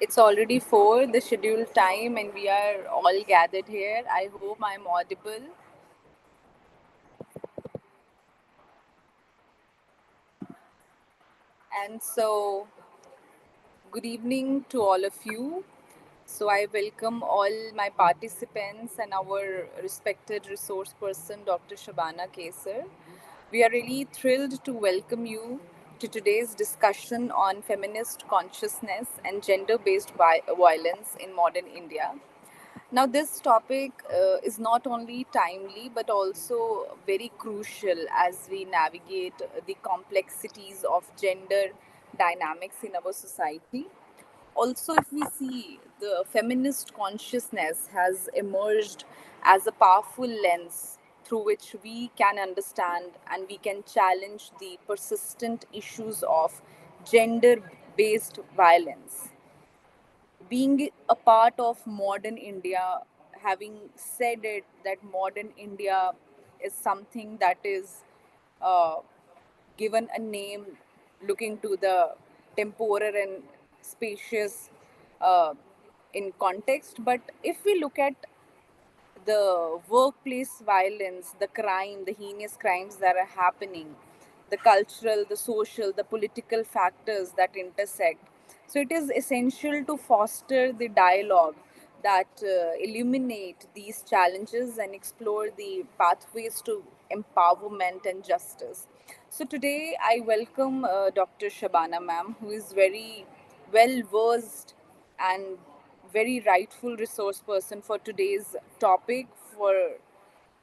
It's already 4, the scheduled time, and we are all gathered here. I hope I'm audible. And so, good evening to all of you. So, I welcome all my participants and our respected resource person, Dr. Shabana Kesar. We are really thrilled to welcome you to today's discussion on feminist consciousness and gender based violence in modern India. Now, this topic is not only timely but also very crucial as we navigate the complexities of gender dynamics in our society. Also, if we see, the feminist consciousness has emerged as a powerful lens through which we can understand and we can challenge the persistent issues of gender based violence. Being a part of modern India, having said it, that modern India is something that is uh, given a name looking to the temporal and spacious uh, in context. But if we look at the workplace violence, the crime, the heinous crimes that are happening, the cultural, the social, the political factors that intersect. So it is essential to foster the dialogue that illuminate these challenges and explore the pathways to empowerment and justice. So today I welcome Dr. Shabana ma'am, who is very well versed and very rightful resource person for today's topic. For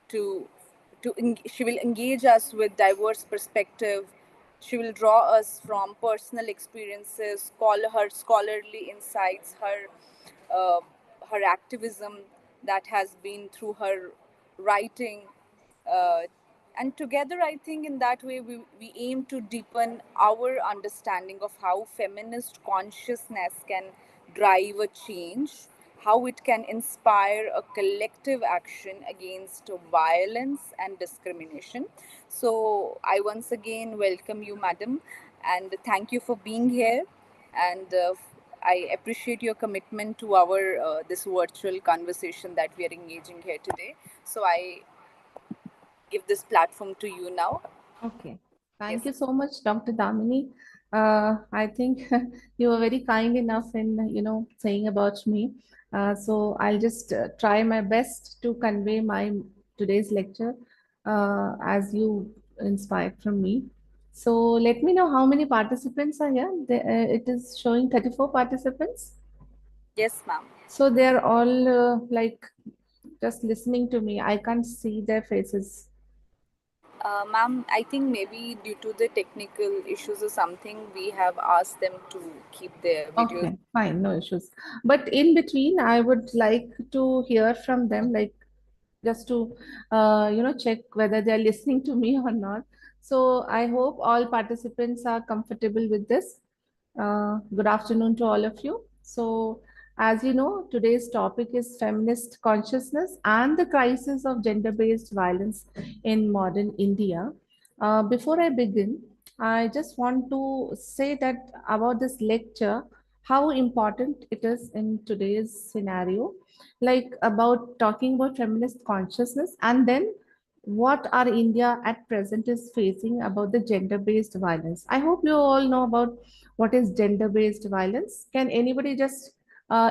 to she will engage us with diverse perspective. She will draw us from personal experiences, call her scholarly insights, uh, her activism that has been through her writing, uh, and together I think in that way we aim to deepen our understanding of how feminist consciousness can drive a change, how it can inspire a collective action against violence and discrimination. So I once again welcome you, madam, and thank you for being here. And I appreciate your commitment to our this virtual conversation that we are engaging here today. So I give this platform to you now. Okay. Yes. Thank you so much, Dr. Damini. I think you were very kind enough in, saying about me. So I'll just try my best to convey my today's lecture as you inspired from me. So let me know how many participants are here. It is showing 34 participants. Yes, ma'am. So they're all like just listening to me. I can't see their faces. Ma'am, I think maybe due to the technical issues or something, we have asked them to keep their videos. Okay, fine, no issues. But in between, I would like to hear from them, like just to, check whether they are listening to me or not. So I hope all participants are comfortable with this. Good afternoon to all of you. So, as you know, today's topic is feminist consciousness and the crisis of gender-based violence in modern India. Before I begin, I just want to say that about this lecture, how important it is in today's scenario, like about talking about feminist consciousness and then what our India at present is facing about the gender-based violence. I hope you all know about what is gender-based violence. Can anybody just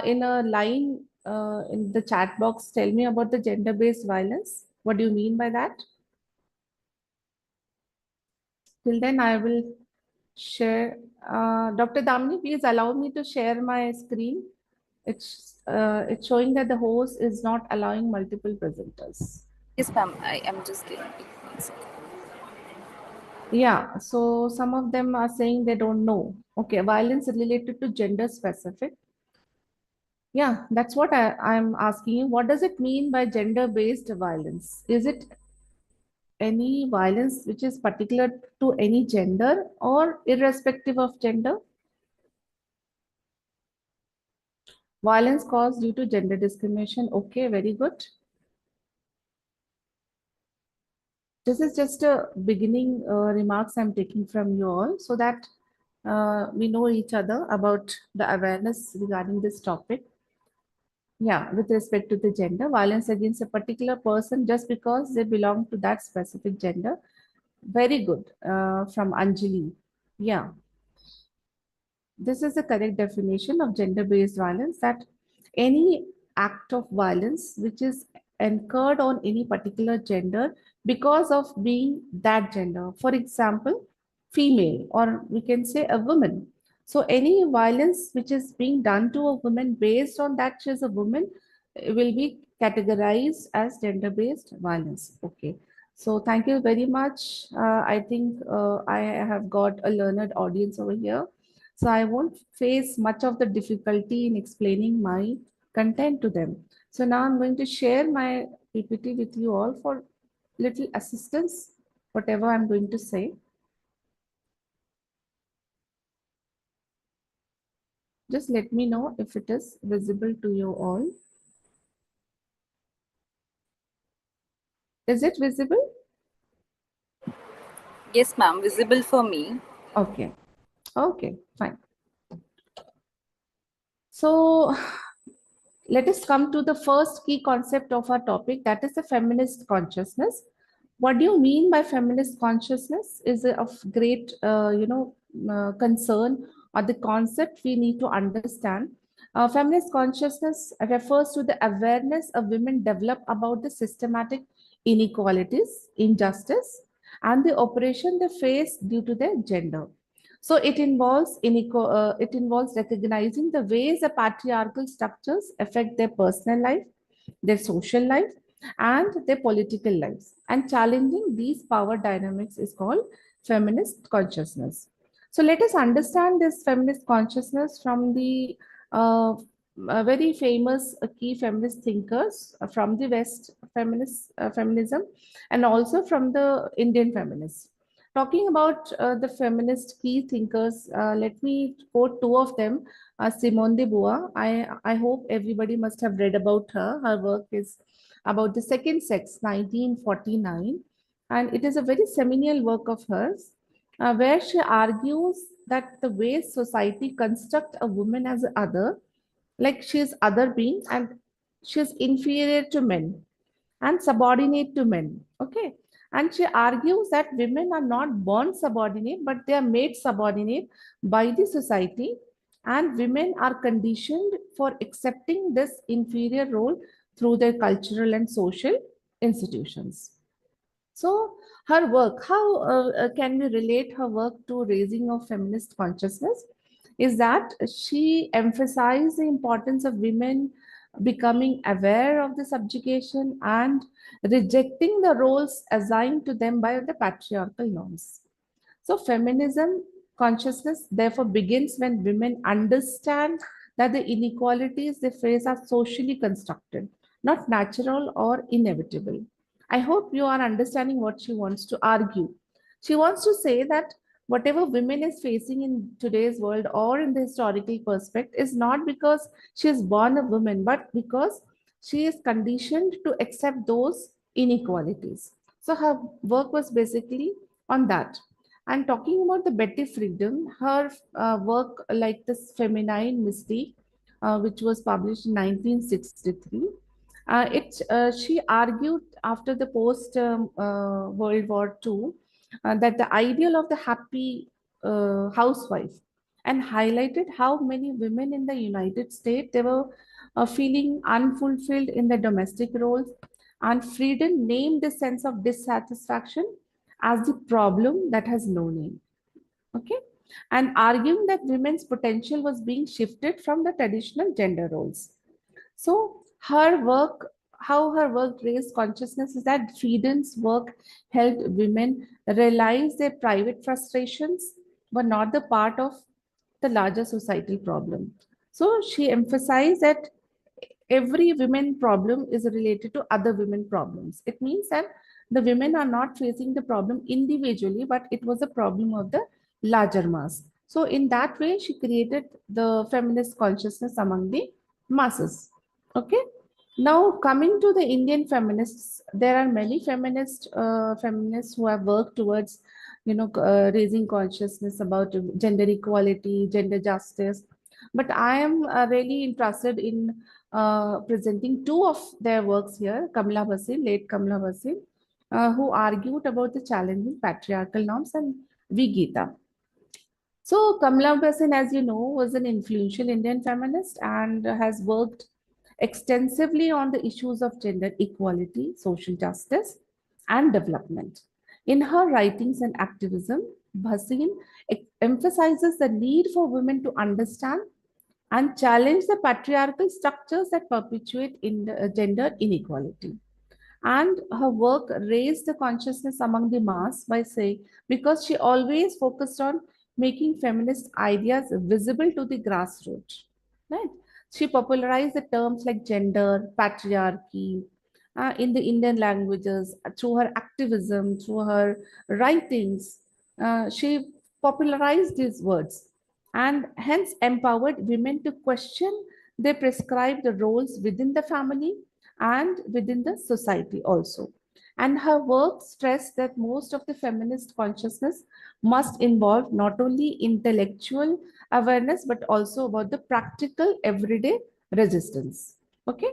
in a line in the chat box tell me about the gender-based violence? What do you mean by that? Till then, I will share. Dr. Damni, please allow me to share my screen. It's showing that the host is not allowing multiple presenters. Yes, ma'am. I am just giving it 1 second. Yeah, so some of them are saying they don't know. Okay, violence related to gender specific. Yeah, that's what I'm asking you. What does it mean by gender-based violence? Is it any violence which is particular to any gender or irrespective of gender? Violence caused due to gender discrimination. Okay, very good. This is just a beginning remarks I'm taking from you all so that we know each other about the awareness regarding this topic. Yeah, with respect to the gender, violence against a particular person just because they belong to that specific gender. Very good, from Anjali. Yeah, this is the correct definition of gender-based violence, that any act of violence which is incurred on any particular gender because of being that gender. For example, female, or we can say a woman. So any violence which is being done to a woman based on that she is a woman will be categorized as gender-based violence. Okay. So thank you very much. I think I have got a learned audience over here, so I won't face much of the difficulty in explaining my content to them. So now I'm going to share my PPT with you all for little assistance, whatever I'm going to say. Just let me know if it is visible to you all. Is it visible? Yes, ma'am, visible for me. Okay. Okay, fine. So let us come to the first key concept of our topic, that is the feminist consciousness. What do you mean by feminist consciousness is of great concern, or the concept we need to understand. Feminist consciousness refers to the awareness of women develop about the systematic inequalities, injustice, and the oppression they face due to their gender. So it involves recognizing the ways the patriarchal structures affect their personal life, their social life, and their political lives. And challenging these power dynamics is called feminist consciousness. So let us understand this feminist consciousness from the uh, very famous key feminist thinkers from the West feminism, and also from the Indian feminists. Talking about the feminist key thinkers, let me quote two of them. Simone de Beauvoir. I hope everybody must have read about her. Her work is about the second sex, 1949. And it is a very seminal work of hers, where she argues that the way society construct a woman as other, like she is other being and she is inferior to men and subordinate to men. Okay. And she argues that women are not born subordinate, but they are made subordinate by the society. And women are conditioned for accepting this inferior role through their cultural and social institutions. So, her work, how can we relate her work to raising of feminist consciousness? Is that she emphasized the importance of women becoming aware of the subjugation and rejecting the roles assigned to them by the patriarchal norms. So, feminism consciousness therefore begins when women understand that the inequalities they face are socially constructed, not natural or inevitable. I hope you are understanding what she wants to argue. She wants to say that whatever women is facing in today's world or in the historical perspective is not because she is born a woman, but because she is conditioned to accept those inequalities. So her work was basically on that. And talking about the Betty Friedan, her work like this Feminine Mystique, which was published in 1963, she argued after the post World War II that the ideal of the happy housewife, and highlighted how many women in the United States they were feeling unfulfilled in their domestic roles, and Friedan named this sense of dissatisfaction as the problem that has no name. Okay, and arguing that women's potential was being shifted from the traditional gender roles. So how her work raised consciousness is that Friedan's work helped women realize their private frustrations were not the part of the larger societal problem. So she emphasized that every women problem is related to other women problems. It means that the women are not facing the problem individually, but it was a problem of the larger mass. So in that way, she created the feminist consciousness among the masses. Okay. Now, coming to the Indian feminists, there are many feminists who have worked towards, raising consciousness about gender equality, gender justice. But I am really interested in presenting two of their works here. Kamla Bhasin, late Kamla Bhasin, who argued about the challenging patriarchal norms, and V. Geeta. So, Kamla Basin, as you know, was an influential Indian feminist and has worked extensively on the issues of gender equality, social justice, and development. In her writings and activism, Bhasin emphasizes the need for women to understand and challenge the patriarchal structures that perpetuate gender inequality. And her work raised the consciousness among the mass by saying, because she always focused on making feminist ideas visible to the grassroots, right? She popularized the terms like gender, patriarchy, in the Indian languages through her activism, through her writings. She popularized these words and hence empowered women to question their prescribed roles within the family and within the society also. And her work stressed that most of the feminist consciousness must involve not only intellectual awareness but also about the practical everyday resistance. Okay,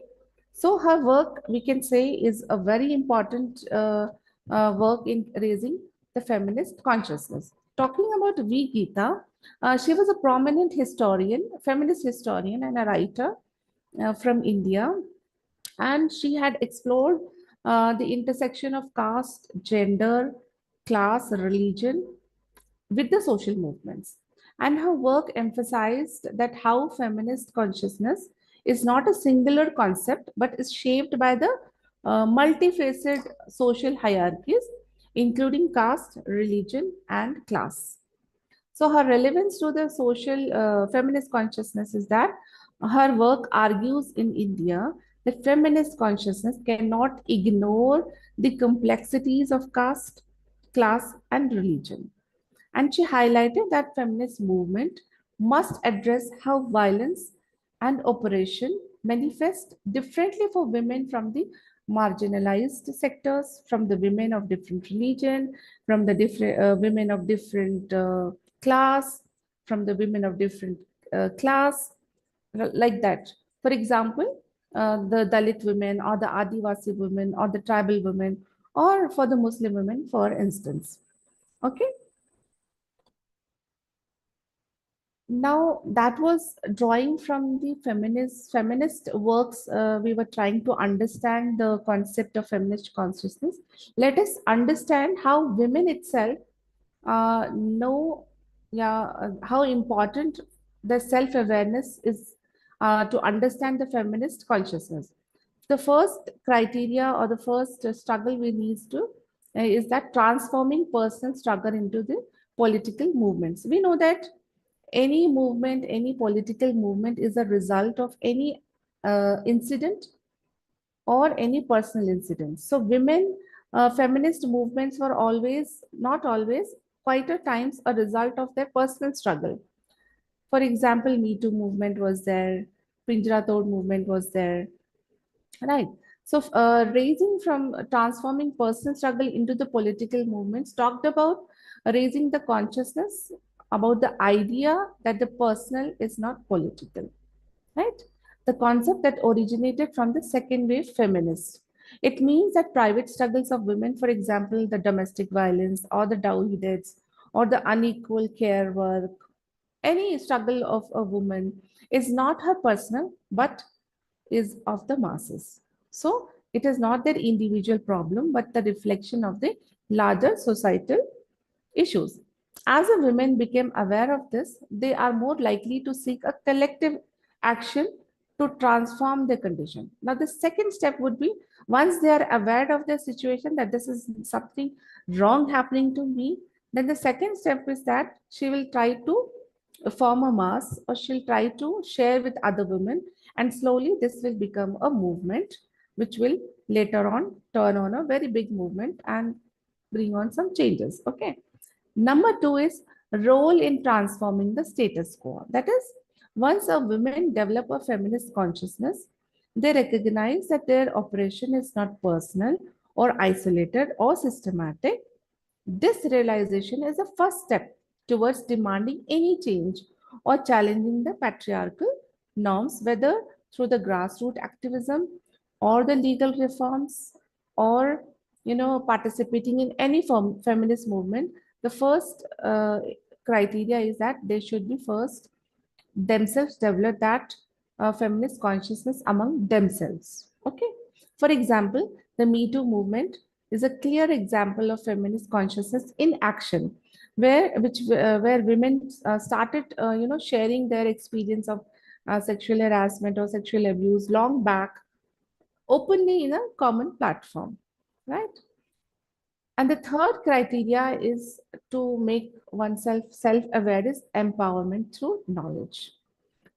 so her work, we can say, is a very important work in raising the feminist consciousness. Talking about V. Geeta, she was a prominent historian, feminist historian, and a writer from India, and she had explored the intersection of caste, gender, class, religion with the social movements. And her work emphasized that how feminist consciousness is not a singular concept but is shaped by the multifaceted social hierarchies, including caste, religion, and class. So her relevance to the social feminist consciousness is that her work argues in India that feminist consciousness cannot ignore the complexities of caste, class, and religion. And she highlighted that feminist movement must address how violence and oppression manifest differently for women from the marginalized sectors, from the women of different religion, from the different women of different class, from the women of different class, like that. For example, the Dalit women or the Adivasi women or the tribal women or for the Muslim women, for instance. Okay. Now that was drawing from the feminist works. We were trying to understand the concept of feminist consciousness. Let us understand how women itself know, yeah, how important the self-awareness is to understand the feminist consciousness. The first criteria or the first struggle we need to is that transforming personal struggle into the political movements. We know that any movement, any political movement is a result of any incident or any personal incident. So women, feminist movements were always, not always, quite a times a result of their personal struggle. For example, Me Too movement was there, Pinjra Tod movement was there, right? So raising from transforming personal struggle into the political movements talked about raising the consciousness about the idea that the personal is not political, right? The concept that originated from the second wave feminists. It means that private struggles of women, for example, the domestic violence or the dowry deaths or the unequal care work, any struggle of a woman is not her personal, but is of the masses. So it is not their individual problem, but the reflection of the larger societal issues. As the women became aware of this, they are more likely to seek a collective action to transform their condition. Now, the second step would be once they are aware of their situation that this is something wrong happening to me, then the second step is that she will try to form a mass or she'll try to share with other women, and slowly this will become a movement which will later on turn on a very big movement and bring on some changes. Okay. Number two is role in transforming the status quo. That is, once a woman develop a feminist consciousness, They recognize that their operation is not personal or isolated or systematic. This realization is a first step towards demanding any change or challenging the patriarchal norms, whether through the grassroots activism or the legal reforms or participating in any form feminist movement. The first criteria is that they should be first themselves develop that feminist consciousness among themselves. Okay. For example, the Me Too movement is a clear example of feminist consciousness in action, where women started, sharing their experience of sexual harassment or sexual abuse long back openly in a common platform, right? And the third criteria is to make oneself self-aware is empowerment through knowledge.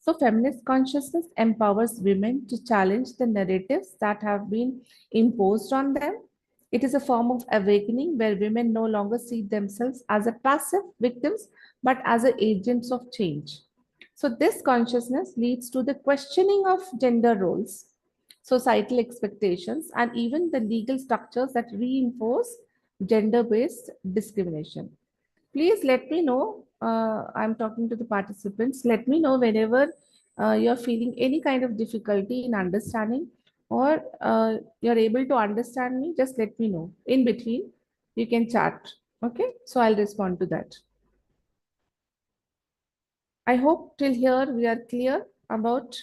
So, feminist consciousness empowers women to challenge the narratives that have been imposed on them. It is a form of awakening where women no longer see themselves as a passive victims but as a agents of change. So, this consciousness leads to the questioning of gender roles, societal expectations, and even the legal structures that reinforce gender based discrimination. Please let me know. I'm talking to the participants. Let me know whenever you're feeling any kind of difficulty in understanding or you're able to understand me. Just let me know. In between, you can chat. Okay. So I'll respond to that. I hope till here we are clear about.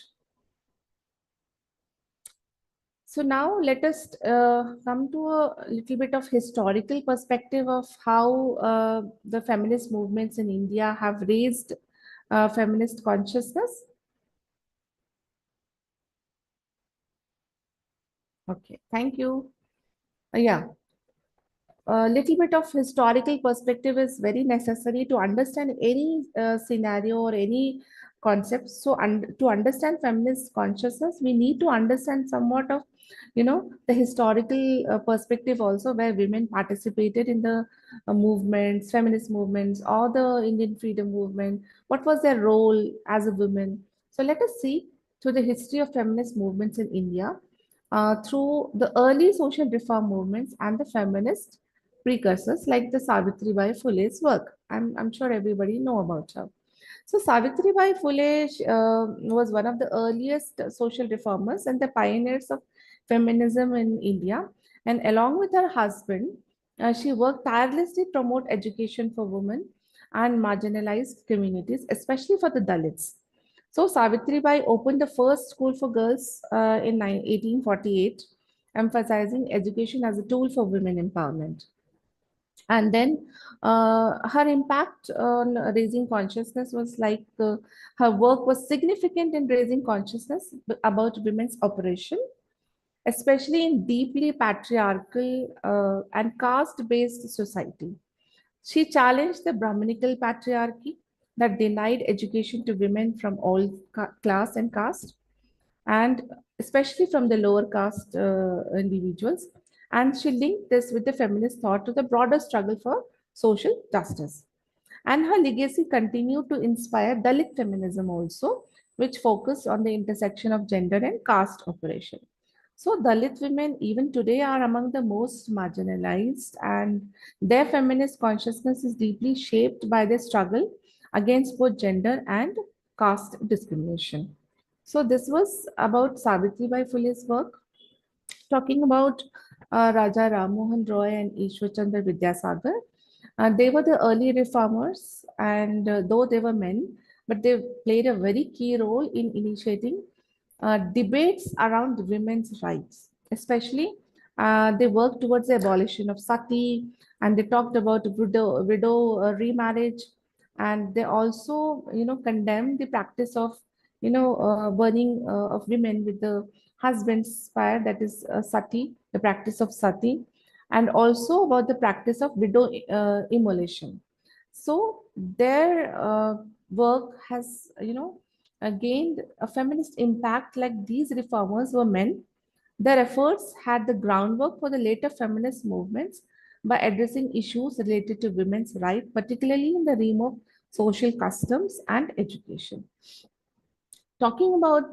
So now let us come to a little bit of historical perspective of how the feminist movements in India have raised feminist consciousness. Okay, thank you. Yeah, a little bit of historical perspective is very necessary to understand any scenario or any concept. So, to understand feminist consciousness, we need to understand somewhat of, the historical perspective also, where women participated in the movements, feminist movements, or the Indian freedom movement. What was their role as a woman? So, let us see to the history of feminist movements in India through the early social reform movements and the feminist precursors like the Savitri Bai Phule's work. I'm sure everybody know about her. So Savitri Bai Phule was one of the earliest social reformers and the pioneers of feminism in India. And along with her husband, she worked tirelessly to promote education for women and marginalized communities, especially for the Dalits. So Savitri Bai opened the first school for girls in 1848, emphasizing education as a tool for women empowerment. And then her impact on raising consciousness was like her work was significant in raising consciousness about women's operation, especially in deeply patriarchal and caste-based society. She challenged the Brahminical patriarchy that denied education to women from all class and caste, and especially from the lower caste individuals. And she linked this with the feminist thought to the broader struggle for social justice. And her legacy continued to inspire Dalit feminism also, which focused on the intersection of gender and caste operation. So, Dalit women, even today, are among the most marginalized, and their feminist consciousness is deeply shaped by their struggle against both gender and caste discrimination. So, this was about Savitri Bai Phule's work. Talking about Raja Ram Mohan Roy and Ishwar Chandra Vidyasagar, they were the early reformers, and though they were men, but they played a very key role in initiating debates around women's rights. Especially, they worked towards the abolition of sati, and they talked about widow remarriage, and they also, condemned the practice of, burning of women with the husband's fire, that is sati, the practice of sati, and also about the practice of widow immolation. So their work has, gained a feminist impact. Like these reformers were men. Their efforts had the groundwork for the later feminist movements by addressing issues related to women's rights, particularly in the realm of social customs and education. Talking about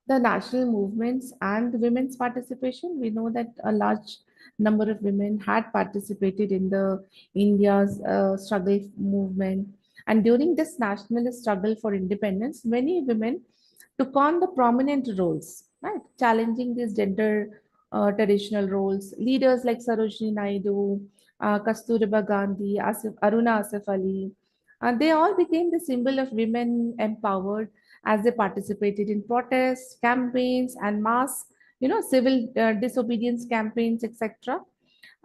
the national movements and women's participation. We know that a large number of women had participated in the India's struggle movement. And during this nationalist struggle for independence, many women took on the prominent roles, right? Challenging these gender traditional roles. Leaders like Sarojini Naidu, Kasturba Gandhi, Aruna Asif Ali, they all became the symbol of women empowered as they participated in protests, campaigns, and mass, civil disobedience campaigns, etc.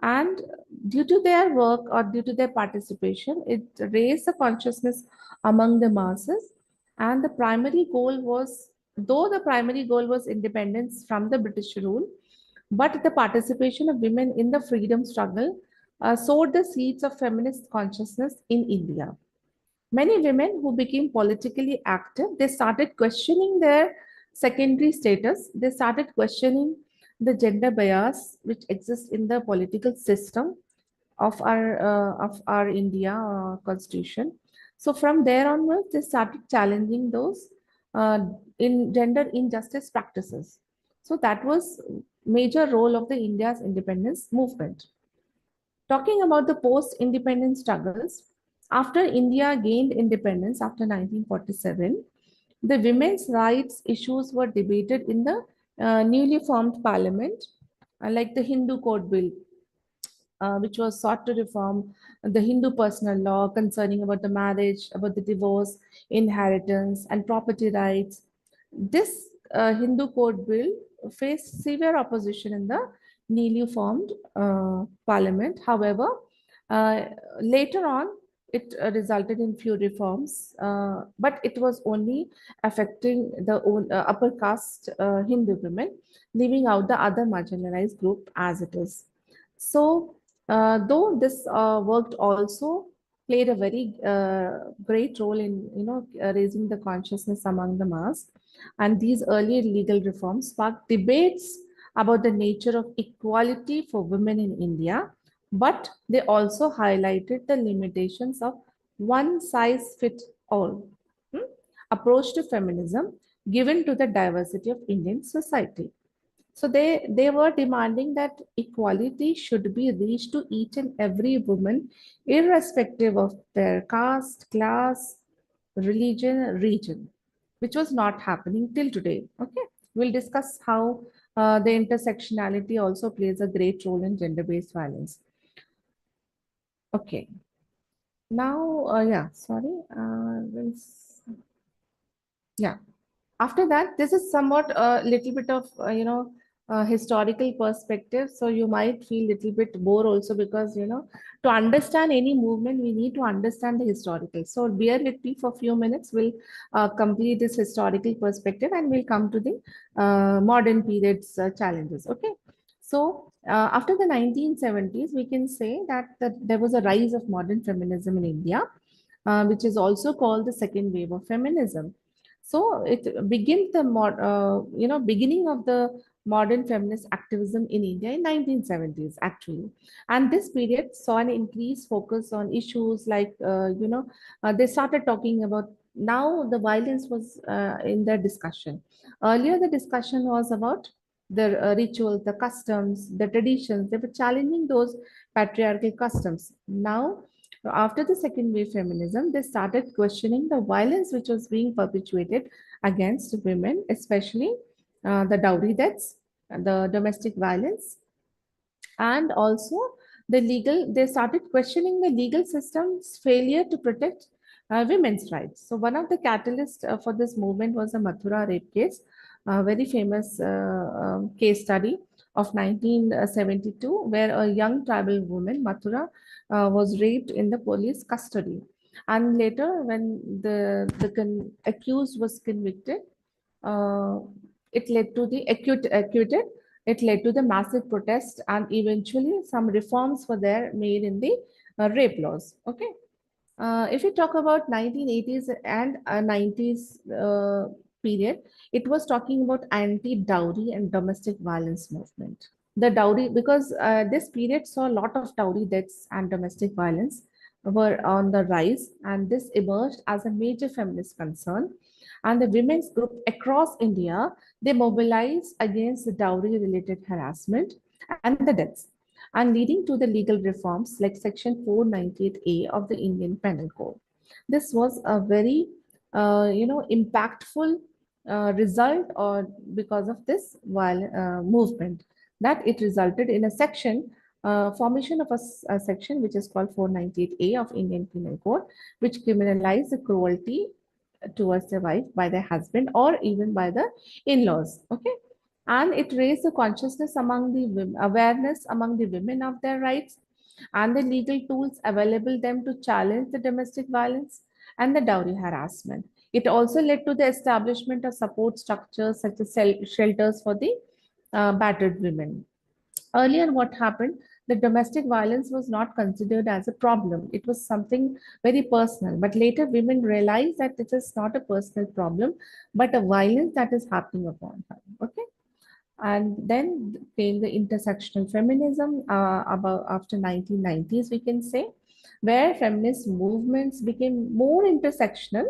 And due to their work or due to their participation, it raised the consciousness among the masses. And the primary goal was, though the primary goal was independence from the British rule, but the participation of women in the freedom struggle sowed the seeds of feminist consciousness in India. Many women who became politically active, they started questioning their secondary status. They started questioning the gender bias which exists in the political system of our India constitution. So from there onwards, they started challenging those uh, in gender injustice practices. So that was major role of the India's independence movement. Talking about the post-independence struggles, after India gained independence after 1947, the women's rights issues were debated in the newly formed parliament, like the Hindu Code Bill, which was sought to reform the Hindu personal law concerning about the marriage, about the divorce, inheritance, and property rights. This Hindu Code Bill faced severe opposition in the newly formed parliament. However, uh, later on, it resulted in few reforms, but it was only affecting the upper caste Hindu women, leaving out the other marginalized group as it is. So, though this worked also played a very great role in raising the consciousness among the mass, and these early legal reforms sparked debates about the nature of equality for women in India, but they also highlighted the limitations of one size fit all approach to feminism given to the diversity of Indian society. So they were demanding that equality should be reached to each and every woman, irrespective of their caste, class, religion, region, which was not happening till today. Okay, we'll discuss how the intersectionality also plays a great role in gender-based violence. Okay, now, yeah, sorry, yeah. After that, this is somewhat a little bit of historical perspective, so you might feel little bit bored also, because to understand any movement we need to understand the historical. So bear with me for a few minutes. We'll complete this historical perspective and we'll come to the modern periods challenges. Okay, so after the 1970s we can say that there was a rise of modern feminism in India, which is also called the second wave of feminism. So it begins the beginning of the modern feminist activism in India in 1970s actually, and this period saw an increased focus on issues like they started talking about, now the violence was in the discussion. Earlier the discussion was about the rituals, the customs, the traditions. They were challenging those patriarchal customs. Now after the second wave feminism, they started questioning the violence which was being perpetuated against women, especially the dowry deaths, the domestic violence, and also they started questioning the legal system's failure to protect women's rights. So one of the catalysts for this movement was the Mathura rape case, a very famous case study of 1972, where a young tribal woman, Mathura, was raped in the police custody. And later, when the accused was convicted, uh, it led to the acquitted. It led to the massive protest, and eventually some reforms were there made in the rape laws. Okay. If you talk about 1980s and 90s period, it was talking about anti-dowry and domestic violence movement. The dowry, because this period saw a lot of dowry deaths and domestic violence were on the rise, and this emerged as a major feminist concern. and the women's group across India, they mobilized against the dowry-related harassment and the deaths, and leading to the legal reforms like Section 498A of the Indian Penal Code. This was a very, impactful result, or because of this movement, that it resulted in a formation of a section which is called 498A of Indian Penal Code, which criminalized the cruelty towards the wife by their husband or even by the in-laws. Okay, and it raised the consciousness among the women, awareness among the women of their rights and the legal tools available them to challenge the domestic violence and the dowry harassment. It also led to the establishment of support structures such as shelters for the battered women. Earlier, what happened? The domestic violence was not considered as a problem. It was something very personal. But later, women realized that it is not a personal problem, but a violence that is happening upon her. Okay. And then came the intersectional feminism about after 1990s, we can say, where feminist movements became more intersectional,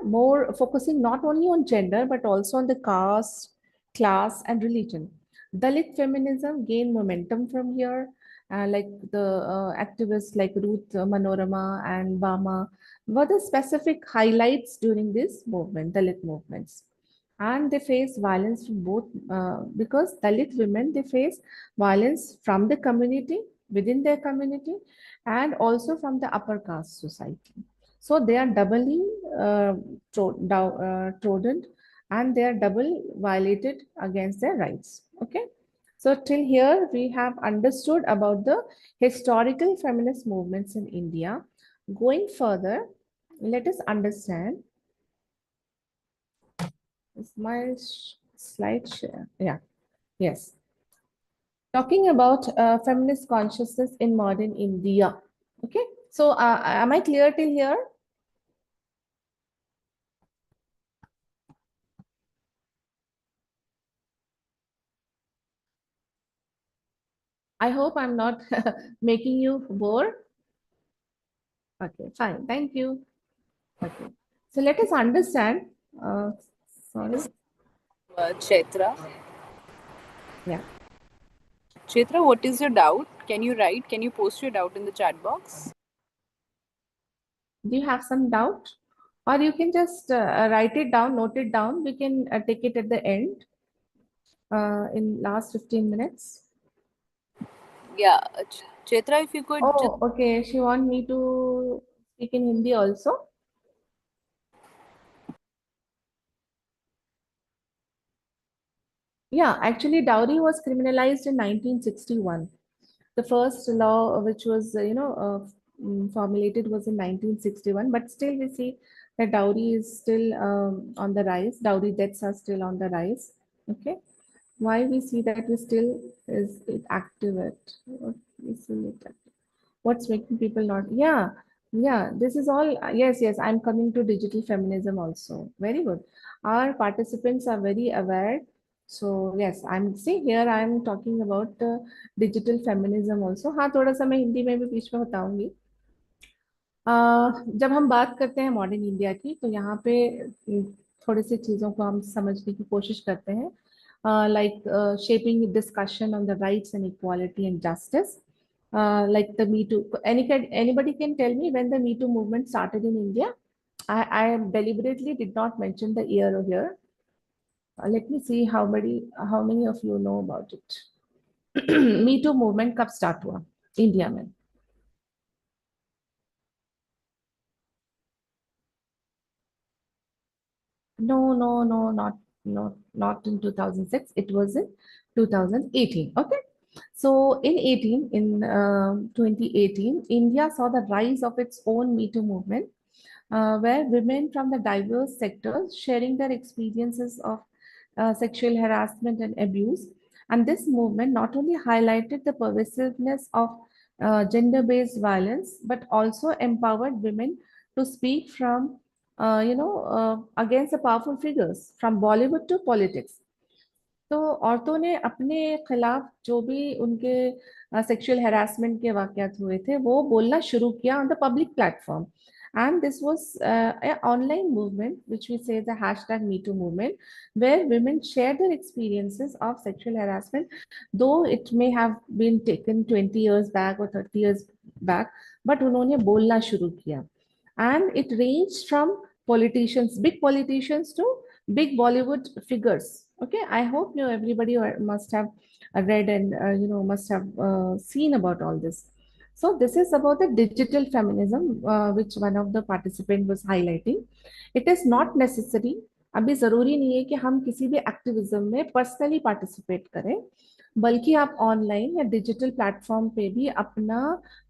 more focusing not only on gender but also on the caste, class, and religion. Dalit feminism gained momentum from here, like the activists like Ruth Manorama and Bama were the specific highlights during this movement, Dalit movements. And they face violence from both, because Dalit women, they face violence from the community, within their community, and also from the upper caste society. So they are doubly trodden, and they are double violated against their rights. Okay. So till here we have understood about the historical feminist movements in India. Going further, let us understand. Is my slide share? Yeah. Yes. Talking about feminist consciousness in modern India. Okay. So am I clear till here? I hope I'm not making you bored. Okay, fine. Thank you. Okay. So let us understand. Uh, sorry. Yes. Chaitra. Yeah. Chaitra, what is your doubt? Can you write? Can you post your doubt in the chat box? Do you have some doubt? Or you can just write it down, note it down. We can take it at the end in last 15 minutes. Yeah, Chaitra, if you could just. Oh, okay. She want me to speak in Hindi also. Yeah, actually, dowry was criminalized in 1961. The first law, which was, formulated, was in 1961. But still, we see that dowry is still on the rise. Dowry deaths are still on the rise. Okay, why we see that we still is it active at? What we see it active? What's making people not? Yeah, yeah. This is all. Yes, yes. I'm coming to digital feminism also. Very good. Our participants are very aware. So yes, I'm see here. I'm talking about digital feminism also. हाँ, थोड़ा सा मैं हिंदी में भी बीच में बताऊंगी. जब हम बात करते हैं मॉडर्न इंडिया की, तो यहाँ पे थोड़ी सी चीज़ों को हम समझने की कोशिश करते हैं, like shaping discussion on the rights and equality and justice, like the Me Too. Anybody can tell me when the Me Too movement started in India? I deliberately did not mention the year here. Let me see how many of you know about it. Me Too movement कब start हुआ India में? No, no, no, not in 2006. It was in 2018. Okay. So in 2018, India saw the rise of its own Me Too movement, where women from the diverse sectors sharing their experiences of sexual harassment and abuse. And this movement not only highlighted the pervasiveness of gender-based violence, but also empowered women to speak from, against the powerful figures from Bollywood to politics. तो औरतों ने अपने खिलाफ जो भी उनके sexual harassment के वाकयात हुए थे वो बोलना शुरू किया on the public platform, And this was an online movement, which we say the hashtag Me Too movement, where women share their experiences of sexual harassment, though it may have been taken 20 years back or 30 years back, but उन्होंने बोलना शुरू किया. And it ranged from politicians, big politicians, to big Bollywood figures. Okay, I hope you everybody must have read and must have seen about all this. So this is about the digital feminism, which one of the participant was highlighting. It is not necessary. अभी जरूरी नहीं है कि हम किसी भी activism में personally participate करें, बल्कि आप ऑनलाइन या डिजिटल प्लेटफॉर्म पे भी अपना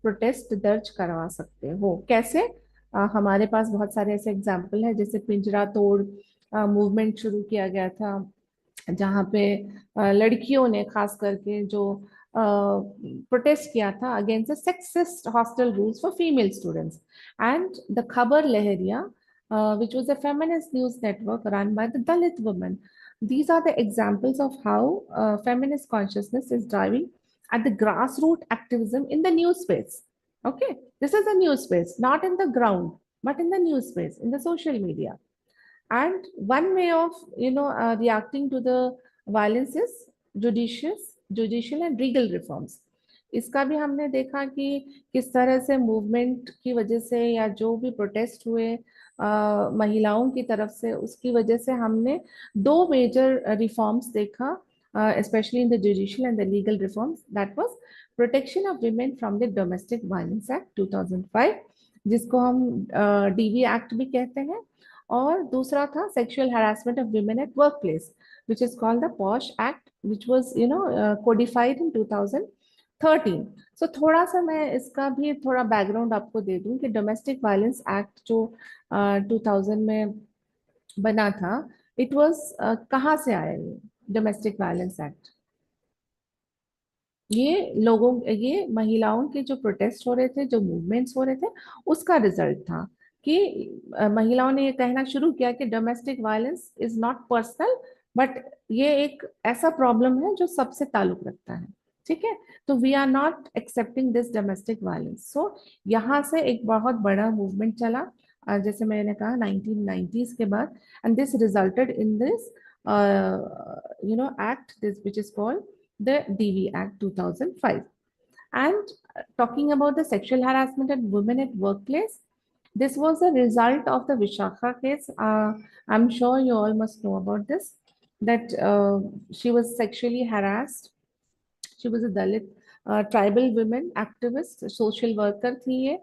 प्रोटेस्ट दर्ज करवा सकते हो. कैसे? हमारे पास बहुत सारे ऐसे एग्जाम्पल हैं, जैसे पिंजरा तोड़ मूवमेंट शुरू किया गया था, जहाँ पे लड़कियों ने खास करके जो प्रोटेस्ट किया था against the sexist hostel rules for female students. And the खबर लहरिया, which was a feminist news network run by the Dalit women. These are the examples of how feminist consciousness is driving at the grassroots activism in the news space. Okay, this is a news space, not in the ground, but in the news space, in the social media. And one way of reacting to the violence is judicial and legal reforms. इसका भी हमने देखा कि किस तरह से movement की वजह से या जो भी प्रोटेस्ट हुए महिलाओं की तरफ से, उसकी वजह से हमने दो मेजर रिफॉर्म्स देखा, especially in the judicial and the legal reforms. That was protection of women from the Domestic Violence Act 2005, जिसको हम डीवी एक्ट भी कहते हैं, और दूसरा था sexual harassment of women at work place, which is called the POSH act, which was codified in 2013. So थोड़ा सा मैं इसका भी थोड़ा बैकग्राउंड आपको दे दूं कि डोमेस्टिक वायलेंस एक्ट जो 2000 में बना था, इट वाज कहाँ से आया ये डोमेस्टिक वायलेंस एक्ट? ये महिलाओं के जो प्रोटेस्ट हो रहे थे, जो मूवमेंट्स हो रहे थे, उसका रिजल्ट था कि महिलाओं ने ये कहना शुरू किया कि domestic violence is not personal, but ये एक ऐसा प्रॉब्लम है जो सबसे ताल्लुक रखता है. ठीक है, तो we are not accepting this domestic violence. So यहाँ से एक बहुत बड़ा मूवमेंट चला, जैसे मैंने कहा 1990s के बाद, and this resulted in this act, this which is called the DV Act 2005. And talking about the sexual harassment of women at workplace, this was a result of the Vishakha case. I'm sure you all must know about this, that she was sexually harassed. She was a Dalit tribal women activist, social worker थी ये,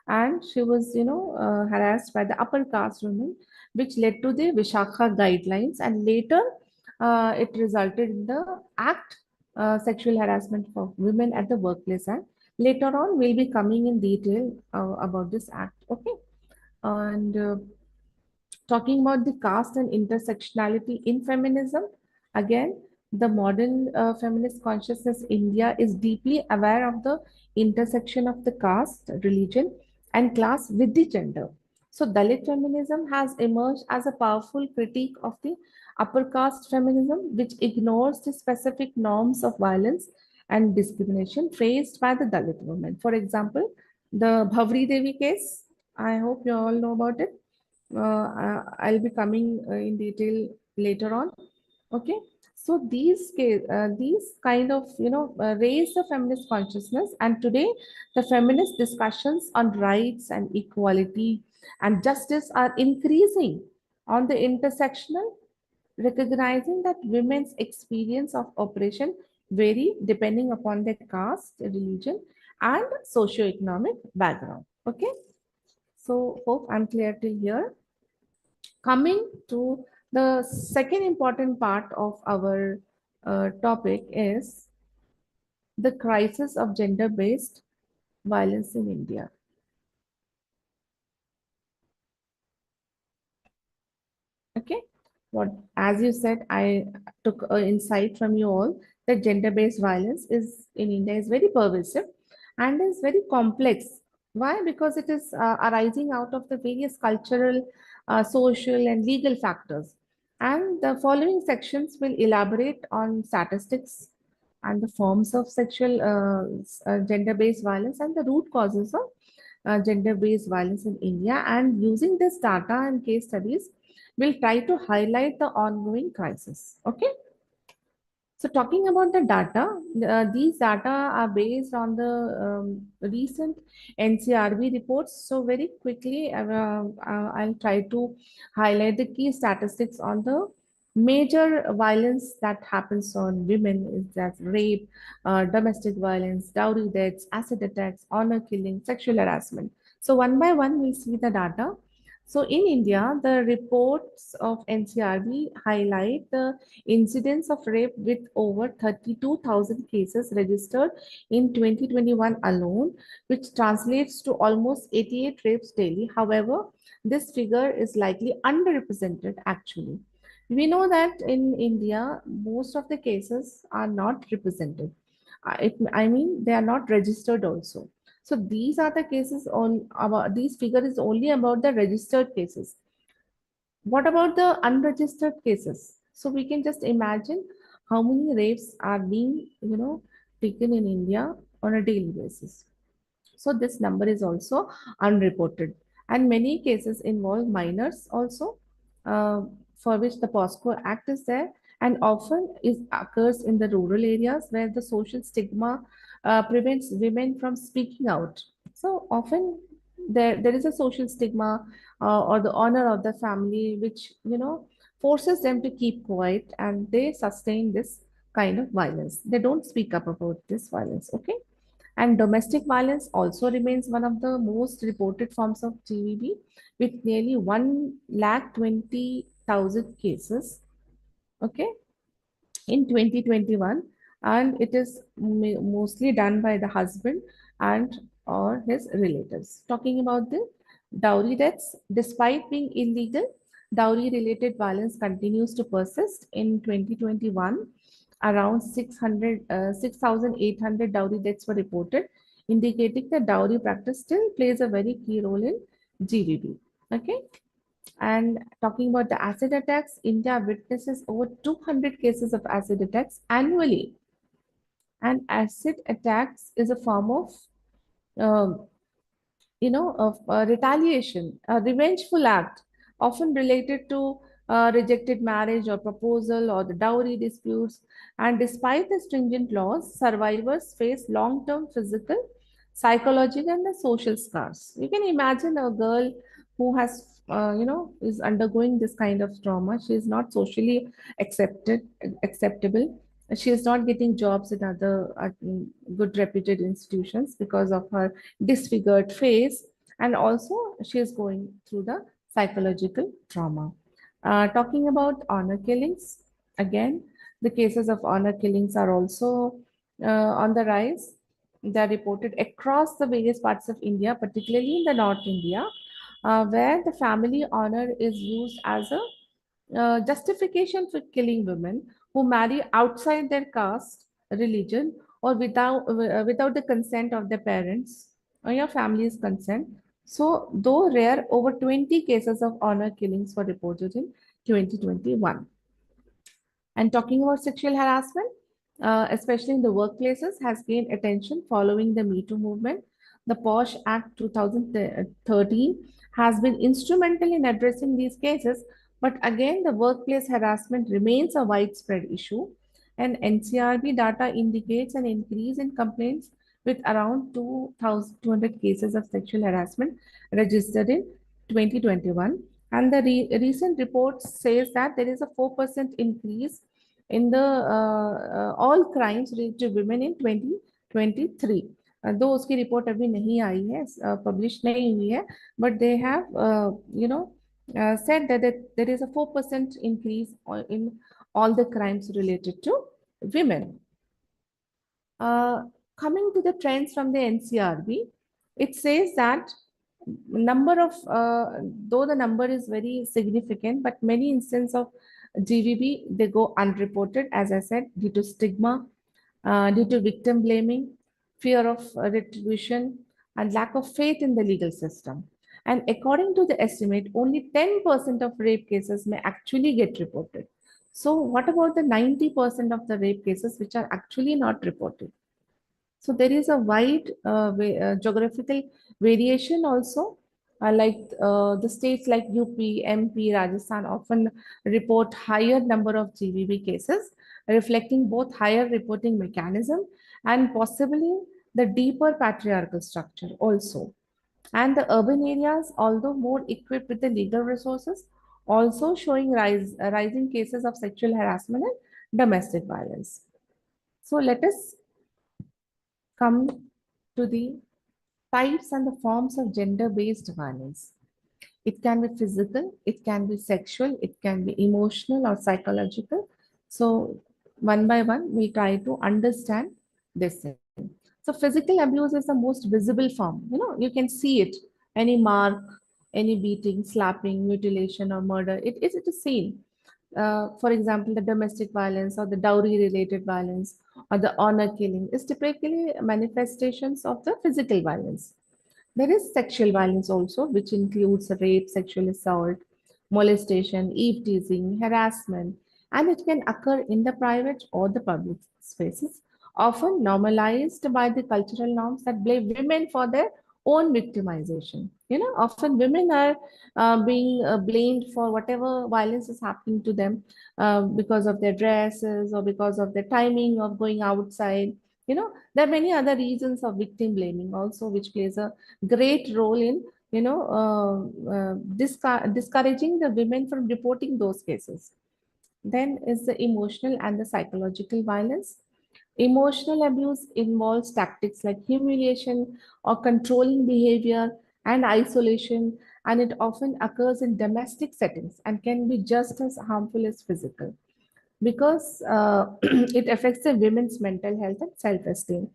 and she was harassed by the upper caste women, which led to the Vishakha guidelines, and later it resulted in the act, sexual harassment for women at the workplace. And later on we'll be coming in detail about this act. Okay, and talking about the caste and intersectionality in feminism, again, the modern feminist consciousness India is deeply aware of the intersection of the caste, religion, and class with the gender. So, Dalit feminism has emerged as a powerful critique of the upper caste feminism, which ignores the specific norms of violence and discrimination faced by the Dalit women. For example, the Bhavri Devi case, I hope you all know about it. I'll be coming in detail later on. Okay, so these kind of raise the feminist consciousness, and today the feminist discussions on rights and equality and justice are increasing on the intersectional, recognizing that women's experience of oppression vary depending upon their caste, religion, and socio-economic background. Okay, so hope I'm clear till here. Coming to the second important part of our topic is the crisis of gender-based violence in India. Okay, what, as you said, I took an insight from you all that gender-based violence is in India is very pervasive and is very complex. Why? Because it is arising out of the various cultural, social, and legal factors. And the following sections will elaborate on statistics and the forms of sexual gender-based violence and the root causes of gender-based violence in India. And using this data and case studies, we'll try to highlight the ongoing crisis. Okay. So talking about the data, these data are based on the recent NCRB reports. So very quickly, I'll try to highlight the key statistics on the major violence that happens on women is that rape, domestic violence, dowry deaths, acid attacks, honor killing, sexual harassment. So one by one, we'll see the data. So in India, the reports of NCRB highlight the incidents of rape with over 32,000 cases registered in 2021 alone, which translates to almost 88 rapes daily. However, this figure is likely underrepresented actually. We know that in India, most of the cases are not represented. I mean, they are not registered also. So these are the cases on about these figure is only about the registered cases. What about the unregistered cases? So we can just imagine how many rapes are being, taken in India on a daily basis. So this number is also unreported. And many cases involve minors also, uh, for which the POSCO Act is there, and often is occurs in the rural areas where the social stigma prevents women from speaking out. So often there is a social stigma or the honor of the family, which forces them to keep quiet, and they sustain this kind of violence. They don't speak up about this violence. Okay. And domestic violence also remains one of the most reported forms of GVB, with nearly 1,20,000 cases. Okay, in 2021, and it is mostly done by the husband and or his relatives. Talking about the dowry deaths, despite being illegal, dowry related violence continues to persist. In 2021, around 6,800 dowry deaths were reported, indicating that dowry practice still plays a very key role in GVB. Okay. And talking about the acid attacks, India witnesses over 200 cases of acid attacks annually. And acid attacks is a form of, uh, retaliation, a revengeful act, often related to rejected marriage or proposal or the dowry disputes. And despite the stringent laws, survivors face long-term physical, psychological, and the social scars. You can imagine a girl who has, is undergoing this kind of trauma. She is not socially acceptable. She is not getting jobs in other good reputed institutions because of her disfigured face, and also she is going through the psychological trauma. Talking about honor killings, again, the cases of honor killings are also on the rise. They are reported across the various parts of India, particularly in the North India, where the family honor is used as a justification for killing women who marry outside their caste, religion, or without the consent of their parents or your family's consent. So, though rare, over 20 cases of honor killings were reported in 2021. And talking about sexual harassment, especially in the workplaces, has gained attention following the Me Too movement. The POSH Act 2013 has been instrumental in addressing these cases, but again, the workplace harassment remains a widespread issue. And NCRB data indicates an increase in complaints with around 2,200 cases of sexual harassment registered in 2021. And the recent report says that there is a 4% increase in the all crimes related to women in 2023. दो उसकी report अभी नहीं आई है, publish नहीं हुई है, but they have said that there is a 4% increase in all the crimes related to women. Uh, Coming to the trends from the NCRB, it says that number of, though the number is very significant, but many instances of GVB, they go unreported, as I said, due to stigma, due to victim blaming, fear of retribution, and lack of faith in the legal system. And according to the estimate, only 10% of rape cases may actually get reported. So what about the 90% of the rape cases which are actually not reported? So there is a wide geographical Variation also, the states like UP, MP, Rajasthan often report higher number of GBV cases, reflecting both higher reporting mechanism and possibly the deeper patriarchal structure also. And the urban areas, although more equipped with the legal resources, also showing rising cases of sexual harassment and domestic violence. So let us come to the types and the forms of gender-based violence. It can be physical, it can be sexual, it can be emotional or psychological. So one by one, we try to understand this thing. So physical abuse is the most visible form. You can see it. Any mark, any beating, slapping, mutilation, or murder. It is seen. For example, the domestic violence or the dowry-related violence or the honor killing is typically manifestations of the physical violence. There is sexual violence also, which includes rape, sexual assault, molestation, eve teasing, harassment, and it can occur in the private or the public spaces, often normalized by the cultural norms that blame women for their own victimization. Often women are being blamed for whatever violence is happening to them because of their dresses or because of the timing of going outside. There are many other reasons of victim blaming also, which plays a great role in discouraging the women from reporting those cases. Then is the emotional and the psychological violence. Emotional abuse involves tactics like humiliation or controlling behavior and isolation, and it often occurs in domestic settings and can be just as harmful as physical because it affects the women's mental health and self-esteem.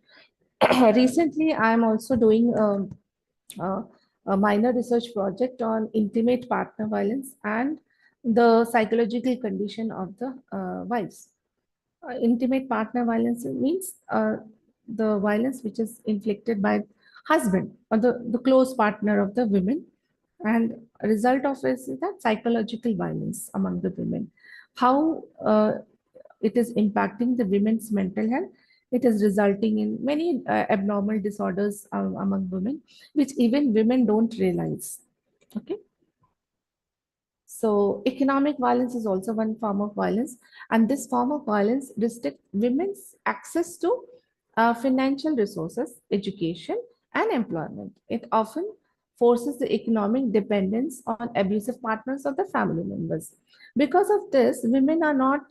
Recently, I am also doing uh, a minor research project on intimate partner violence and the psychological condition of the wives. Intimate partner violence means the violence which is inflicted by husband or the close partner of the women, and a result of it is that psychological violence among the women. How it is impacting the women's mental health. It is resulting in many abnormal disorders among women, which even women don't realize. Okay. So, economic violence is also one form of violence, and this form of violence restricts women's access to financial resources, education, and employment. It often forces the economic dependence on abusive partners or the family members. Because of this, women are not,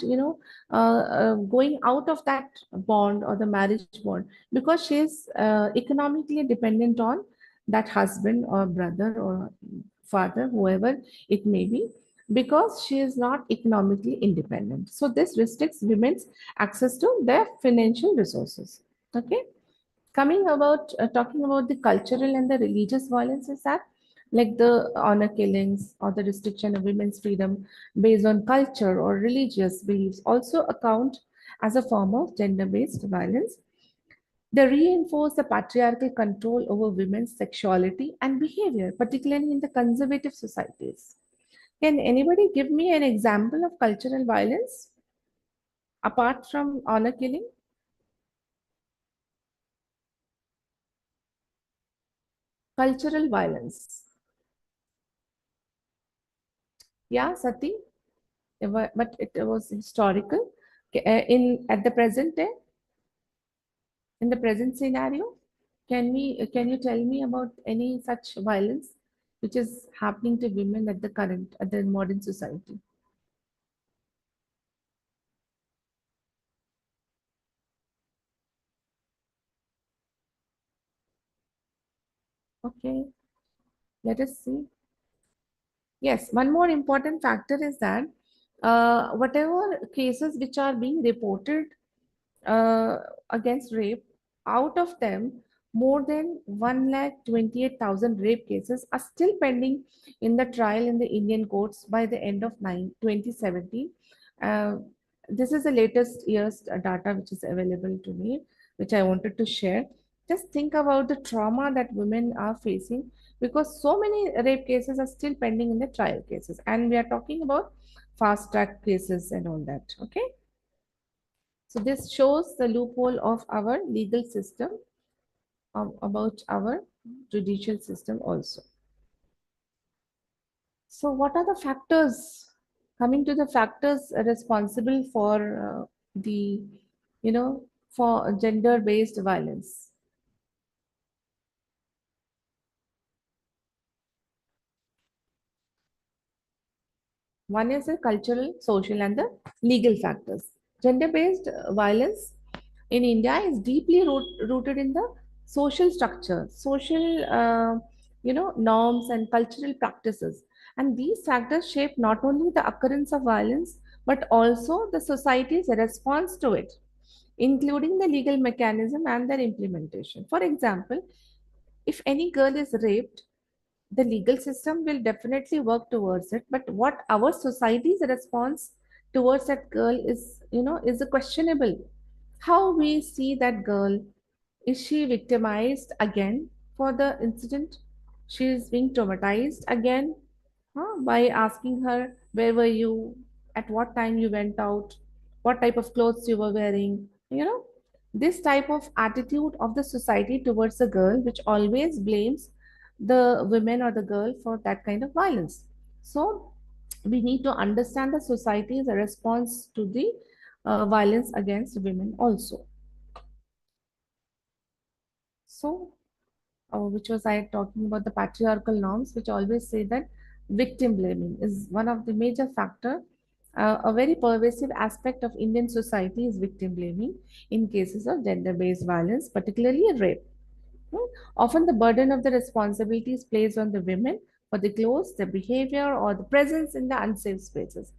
going out of that bond or the marriage bond because she is economically dependent on that husband or brother or father, whoever it may be, because she is not economically independent. So this restricts women's access to their financial resources. Okay. Coming about talking about the cultural and the religious violence is that like the honor killings or the restriction of women's freedom based on culture or religious beliefs also account as a form of gender-based violence. They reinforce the patriarchal control over women's sexuality and behavior, particularly in the conservative societies. Can anybody give me an example of cultural violence apart from honor killing? Cultural violence. Yeah, Sati, but it was historical. In at the present day, in the present scenario, can you tell me about any such violence which is happening to women at the modern society? Okay, let us see. Yes, one more important factor is that whatever cases which are being reported uh, against rape, out of them, more than 128,000 rape cases are still pending in the trial in the Indian courts by the end of 2017. Uh, this is the latest year's data which is available to me, which I wanted to share. Just think about the trauma that women are facing because so many rape cases are still pending in the trial cases, and we are talking about fast track cases and all that. Okay. So this shows the loophole of our legal system about our judicial system also. So, what are the factors? Coming to the factors responsible for the, you know, for gender-based violence. One is the cultural, social, and the legal factors. Gender-based violence in India is deeply rooted in the social structure, social, norms and cultural practices. And these factors shape not only the occurrence of violence, but also the society's response to it, including the legal mechanism and their implementation. For example, if any girl is raped, the legal system will definitely work towards it, but what our society's response towards that girl is, is a questionable. How we see that girl, is she victimized again for the incident? She is being traumatized again, by asking her, where were you, at what time you went out, what type of clothes you were wearing, this type of attitude of the society towards a girl, which always blames the women or the girl for that kind of violence. So we need to understand the society's response to the violence against women also. So, which was I talking about the patriarchal norms, which always say that victim blaming is one of the major factor. A very pervasive aspect of Indian society is victim blaming in cases of gender-based violence, particularly rape. Hmm. Often the burden of the responsibility is placed on the women for the clothes, the behavior, or the presence in the unsafe spaces.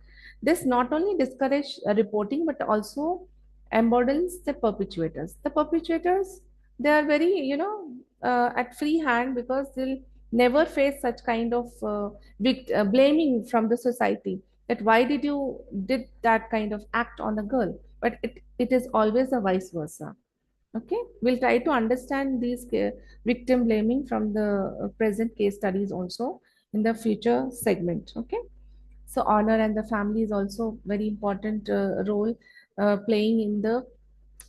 This not only discourages reporting but also emboldens the perpetrators. The perpetrators, they are very, at free hand because they'll never face such kind of blaming from the society that why did that kind of act on a girl. But it is always a vice versa. Okay, we'll try to understand these victim blaming from the present case studies also in the future segment. Okay, so honor and the family is also very important role playing in the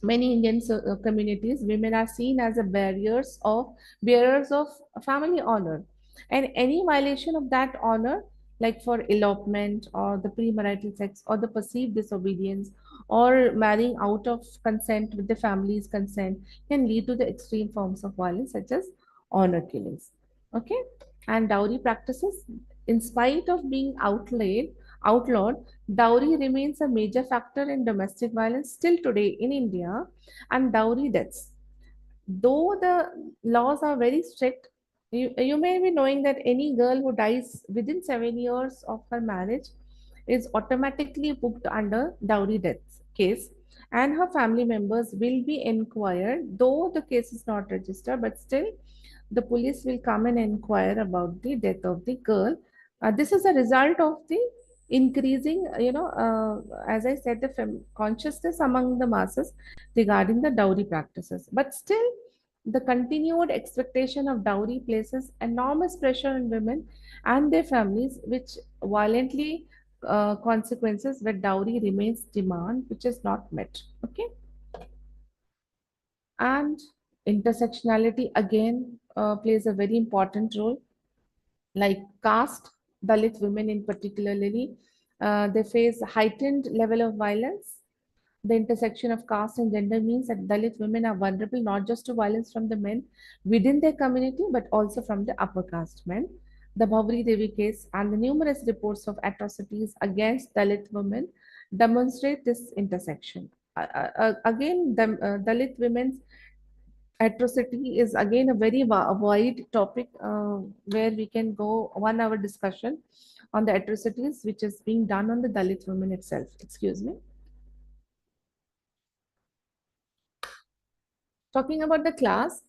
many Indian communities. Women are seen as a bearers of family honor, and any violation of that honor, like for elopement or the premarital sex or the perceived disobedience or marrying out of consent with the family's consent, can lead to the extreme forms of violence such as honor killings. Okay, and dowry practices, in spite of being outlawed, dowry remains a major factor in domestic violence still today in India, and dowry deaths. Though the laws are very strict, you may be knowing that any girl who dies within 7 years of her marriage is automatically booked under dowry death case, and her family members will be inquired, though the case is not registered, but still the police will come and inquire about the death of the girl. This is a result of the increasing, as I said, the consciousness among the masses regarding the dowry practices. But still, the continued expectation of dowry places enormous pressure on women and their families, which violently consequences where dowry remains demand, which is not met. Okay, and intersectionality again plays a very important role, like caste, Dalit women in particularly, they face a heightened level of violence. The intersection of caste and gender means that Dalit women are vulnerable not just to violence from the men within their community, but also from the upper caste men. The Bhavri Devi case and the numerous reports of atrocities against Dalit women demonstrate this intersection. Again, the Dalit women's atrocity is again a very wide topic where we can go 1 hour discussion on the atrocities which is being done on the Dalit women itself. Excuse me. Talking about the class,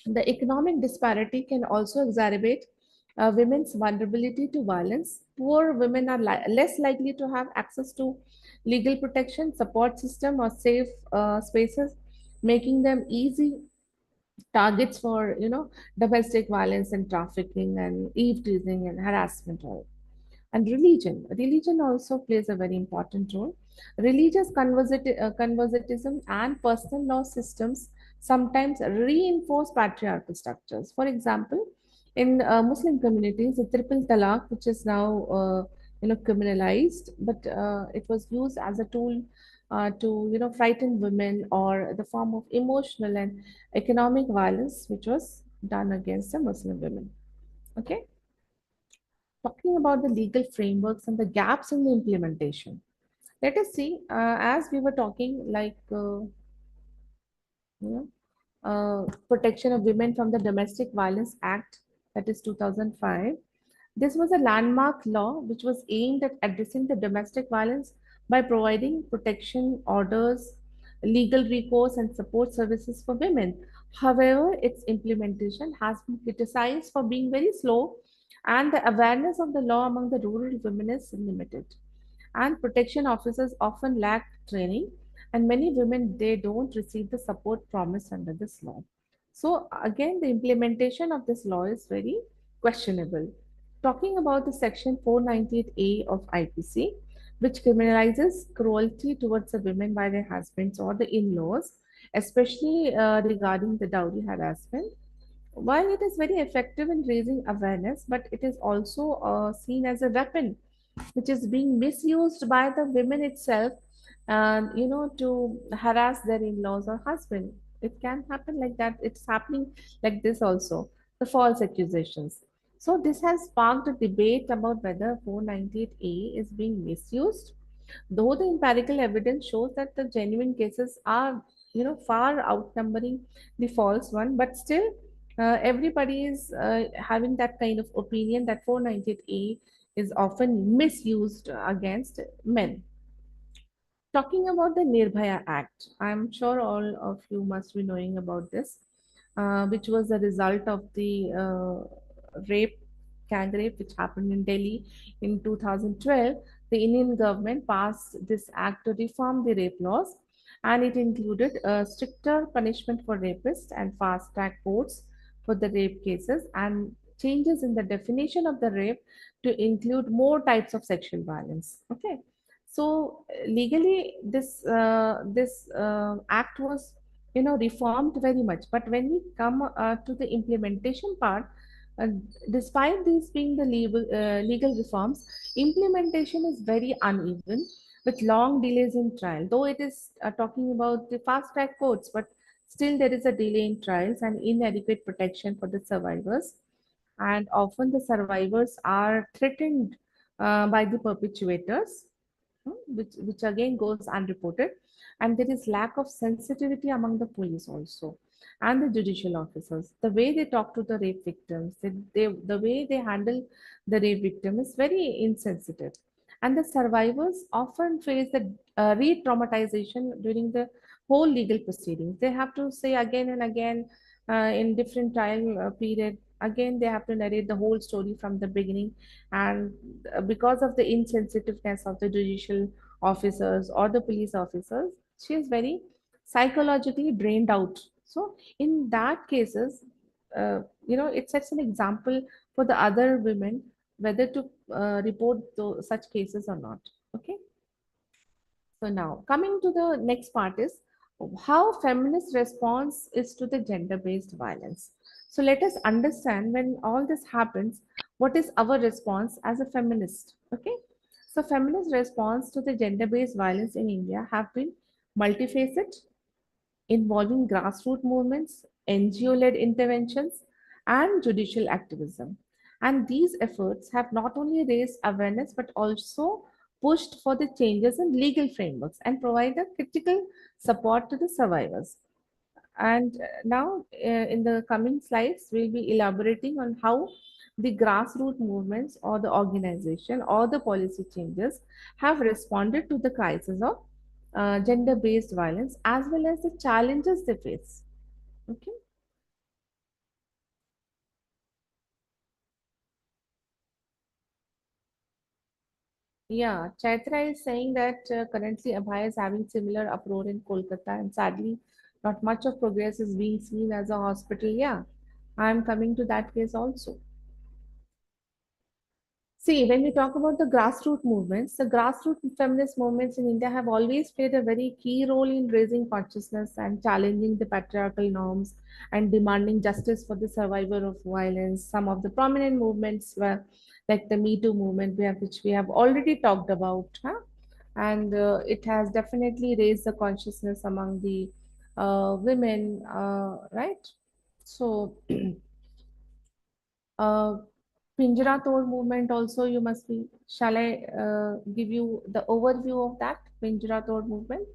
the economic disparity can also exacerbate women's vulnerability to violence. Poor women are less likely to have access to legal protection, support system, or safe spaces, making them easy targets for domestic violence and trafficking and eavesdropping and harassment all. And religion also plays a very important role. Religious conservatism and personal law systems sometimes reinforce patriarchal structures. For example, in Muslim communities, the triple talaq, which is now criminalized, but it was used as a tool to frighten women, or the form of emotional and economic violence which was done against the Muslim women. Okay, talking about the legal frameworks and the gaps in the implementation. Let us see, as we were talking, like you know, Protection of Women from the Domestic Violence Act, that is 2005. This was a landmark law which was aimed at addressing the domestic violence by providing protection orders, legal recourse, and support services for women. However, its implementation has been criticized for being very slow, and the awareness of the law among the rural women is limited. And protection officers often lack training, and many women, they don't receive the support promised under this law. So again, the implementation of this law is very questionable. Talking about the section 498A of IPC, which criminalizes cruelty towards the women by their husbands or the in-laws, especially regarding the dowry harassment. While it is very effective in raising awareness, but it is also seen as a weapon which is being misused by the women itself, and to harass their in-laws or husband. It can happen like that. It's happening like this also, the false accusations. So this has sparked a debate about whether 498A is being misused, though the empirical evidence shows that the genuine cases are far outnumbering the false one. But still, everybody is having that kind of opinion that 498A is often misused against men. Talking about the Nirbhaya Act, I'm sure all of you must be knowing about this, which was a result of the rape, gang rape, which happened in Delhi in 2012. The Indian government passed this act to reform the rape laws, and it included stricter punishment for rapists and fast track courts for the rape cases, and changes in the definition of the rape to include more types of sexual violence. Okay, so legally, this act was reformed very much. But when we come to the implementation part, uh, despite these being the legal reforms, implementation is very uneven, with long delays in trial. Though it is talking about the fast track courts, but still there is a delay in trials and inadequate protection for the survivors. And often the survivors are threatened by the perpetrators, which again goes unreported. And there is lack of sensitivity among the police also, and the judicial officers. The way they talk to the rape victims, the way they handle the rape victim is very insensitive. And the survivors often face the re-traumatization during the whole legal proceedings. They have to say again and again, in different time period, again they have to narrate the whole story from the beginning. And because of the insensitiveness of the judicial officers or the police officers, she is very psychologically drained out. So in that cases, it sets an example for the other women whether to report such cases or not. Okay, so now coming to the next part is how feminist response is to the gender-based violence. So let us understand, when all this happens, what is our response as a feminist? Okay. So feminist response to the gender-based violence in India have been multifaceted, involving grassroots movements, NGO-led interventions, and judicial activism. And these efforts have not only raised awareness but also pushed for the changes in legal frameworks and provided critical support to the survivors. And now, in the coming slides, we'll be elaborating on how the grassroots movements or the organization or the policy changes have responded to the crisis of gender-based violence, as well as the challenges they face. Okay. Yeah, Chaitra is saying that currently Abhay is having similar uproar in Kolkata, and sadly, not much of progress is being seen as a hospital. Yeah, I'm coming to that case also. See, when we talk about the grassroots feminist movements in India have always played a very key role in raising consciousness and challenging the patriarchal norms and demanding justice for the survivor of violence. Some of the prominent movements were like the Me Too movement, which we have already talked about, huh? And it has definitely raised the consciousness among the women, right? So, uh, Pinjara Tod movement also you must be. Shall I give you the overview of that Pinjara Tod movement?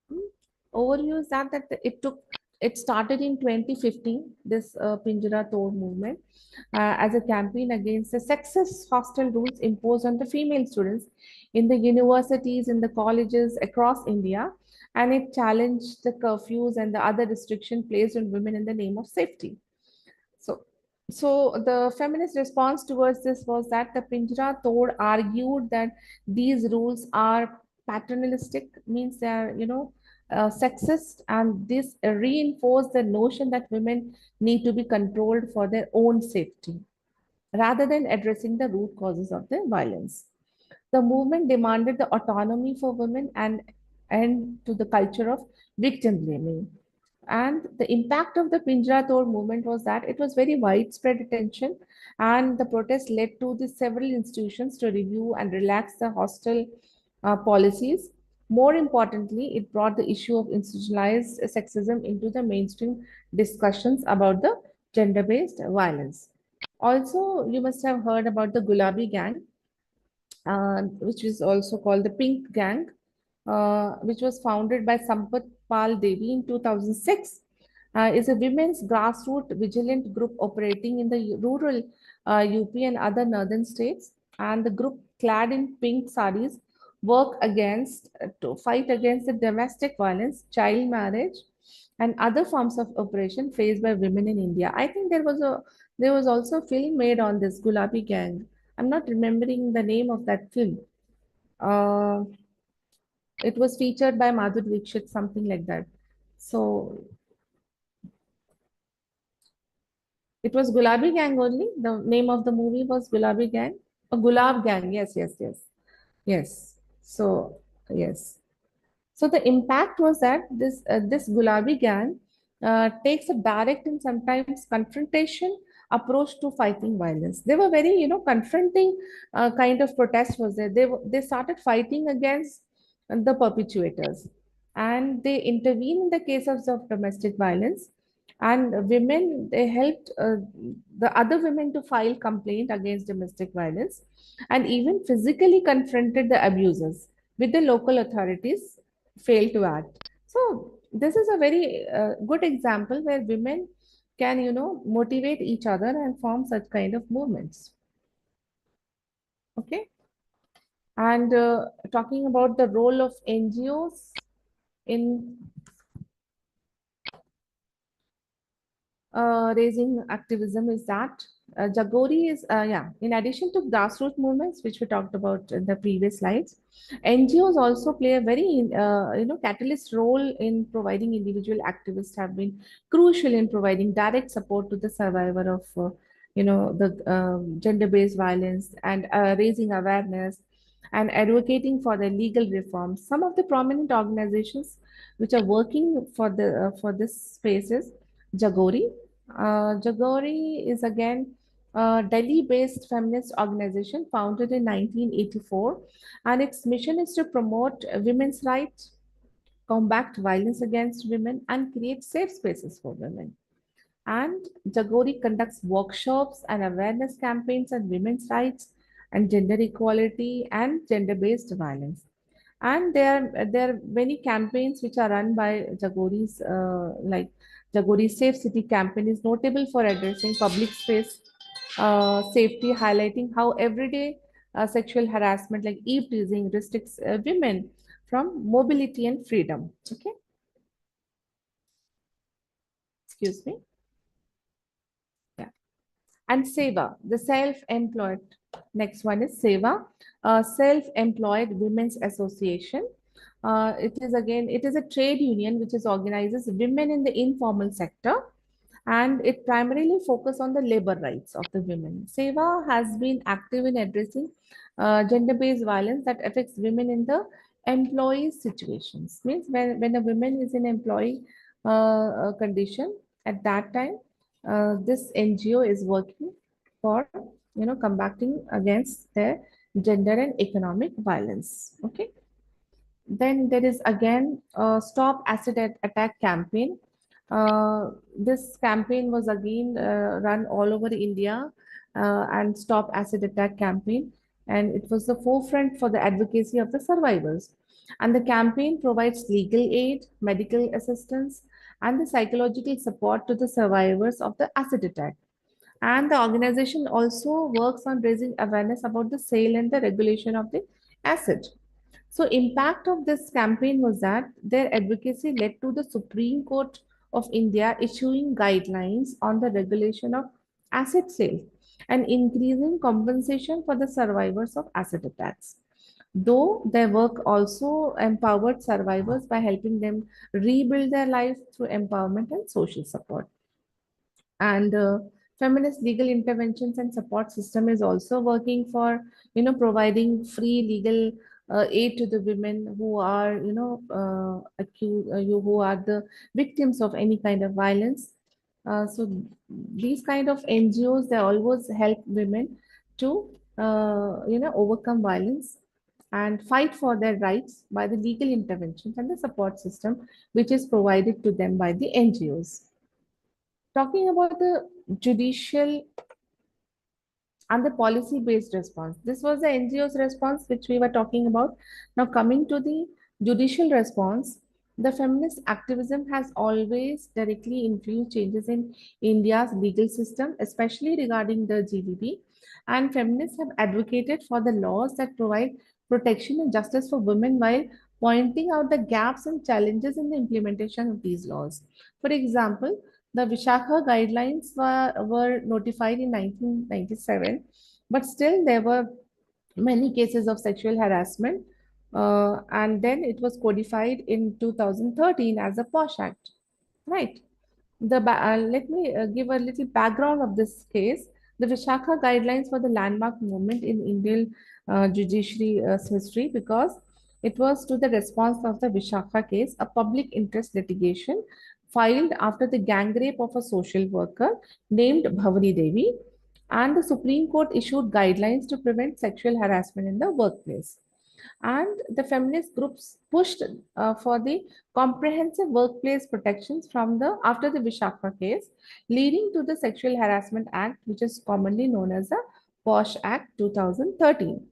Hmm. Overview is that it started in 2015. This Pinjara Tod movement as a campaign against the sexist hostel rules imposed on the female students in the universities, in the colleges across India, and it challenged the curfews and the other restriction placed on women in the name of safety. So, so the feminist response towards this was that the Pinjara Tod argued that these rules are paternalistic, means they are, sexist, and this reinforce the notion that women need to be controlled for their own safety rather than addressing the root causes of the violence. The movement demanded the autonomy for women and end to the culture of victim blaming. And the impact of the Pinjara Tod movement was that it was very widespread attention, and the protest led to the several institutions to review and relax the hostile policies. More importantly, it brought the issue of institutionalized sexism into the mainstream discussions about the gender-based violence. Also, you must have heard about the Gulabi Gang, which is also called the Pink Gang, which was founded by Sampath Pal Devi in 2006, is a women's grassroots vigilant group operating in the rural UP and other northern states. And the group, clad in pink saris, work against to fight against the domestic violence, child marriage, and other forms of oppression faced by women in India. I think there was also a film made on this Gulabi Gang. I'm not remembering the name of that film. Uh, it was featured by Madhur Dixit, something like that. So it was Gulabi Gang only. The name of the movie was Gulabi Gang. Gulab Gang. Yes, yes, yes, yes. So yes. So the impact was that this Gulabi gang takes a direct and sometimes confrontation approach to fighting violence. They were very, confronting kind of protest was there. They started fighting against the perpetrators, and they intervene in the cases of domestic violence. And women, they helped the other women to file complaint against domestic violence, and even physically confronted the abusers with the local authorities fail to act. So this is a very good example where women can, motivate each other and form such kind of movements. Okay. And talking about the role of NGOs in raising activism is that Jagori is, yeah, in addition to grassroots movements, which we talked about in the previous slides, NGOs also play a very, catalyst role in providing individual activists have been crucial in providing direct support to the survivor of, the gender-based violence and raising awareness and advocating for the legal reforms. Some of the prominent organizations which are working for this space is Jagori. Jagori is again a Delhi-based feminist organization founded in 1984, and its mission is to promote women's rights, combat violence against women, and create safe spaces for women. And Jagori conducts workshops and awareness campaigns on women's rights and gender equality and gender-based violence. And there are many campaigns which are run by Jagori's, like Jagori's Safe City campaign is notable for addressing public space safety, highlighting how everyday sexual harassment like eve-teasing restricts women from mobility and freedom. Okay, excuse me. Yeah. And Seva, the self-employed. Next one is Seva, Self-Employed Women's Association. It is a trade union which is organizes women in the informal sector, and it primarily focused on the labor rights of the women. Seva has been active in addressing gender-based violence that affects women in the employee situations. Means when a woman is in employee condition at that time, this NGO is working for combating against their gender and economic violence. Okay. Then there is again a Stop Acid Attack campaign. This campaign was again run all over India, and Stop Acid Attack campaign, and it was the forefront for the advocacy of the survivors. And the campaign provides legal aid, medical assistance, and the psychological support to the survivors of the acid attack. And the organization also works on raising awareness about the sale and the regulation of the acid. So impact of this campaign was that their advocacy led to the Supreme Court of India issuing guidelines on the regulation of acid sale and increasing compensation for the survivors of acid attacks. Though their work also empowered survivors by helping them rebuild their lives through empowerment and social support. And feminist legal interventions and support system is also working for providing free legal aid to the women who are accused who are the victims of any kind of violence. So these kind of NGOs, they always help women to overcome violence and fight for their rights by the legal interventions and the support system which is provided to them by the NGOs. Talking about the judicial and the policy based response. This was the NGO's response, which we were talking about. Now, coming to the judicial response, the feminist activism has always directly influenced changes in India's legal system, especially regarding the GBV. And feminists have advocated for the laws that provide protection and justice for women while pointing out the gaps and challenges in the implementation of these laws. For example, the Vishakha guidelines were notified in 1997, but still there were many cases of sexual harassment. And then it was codified in 2013 as a POSH Act, right? Let me give a little background of this case. The Vishakha guidelines were the landmark moment in Indian judiciary history because it was to the response of the Vishakha case, a public interest litigation filed after the gang rape of a social worker named Bhavani Devi, and the Supreme Court issued guidelines to prevent sexual harassment in the workplace. And the feminist groups pushed for the comprehensive workplace protections from the after the Vishakha case, leading to the Sexual Harassment Act, which is commonly known as the POSH Act 2013.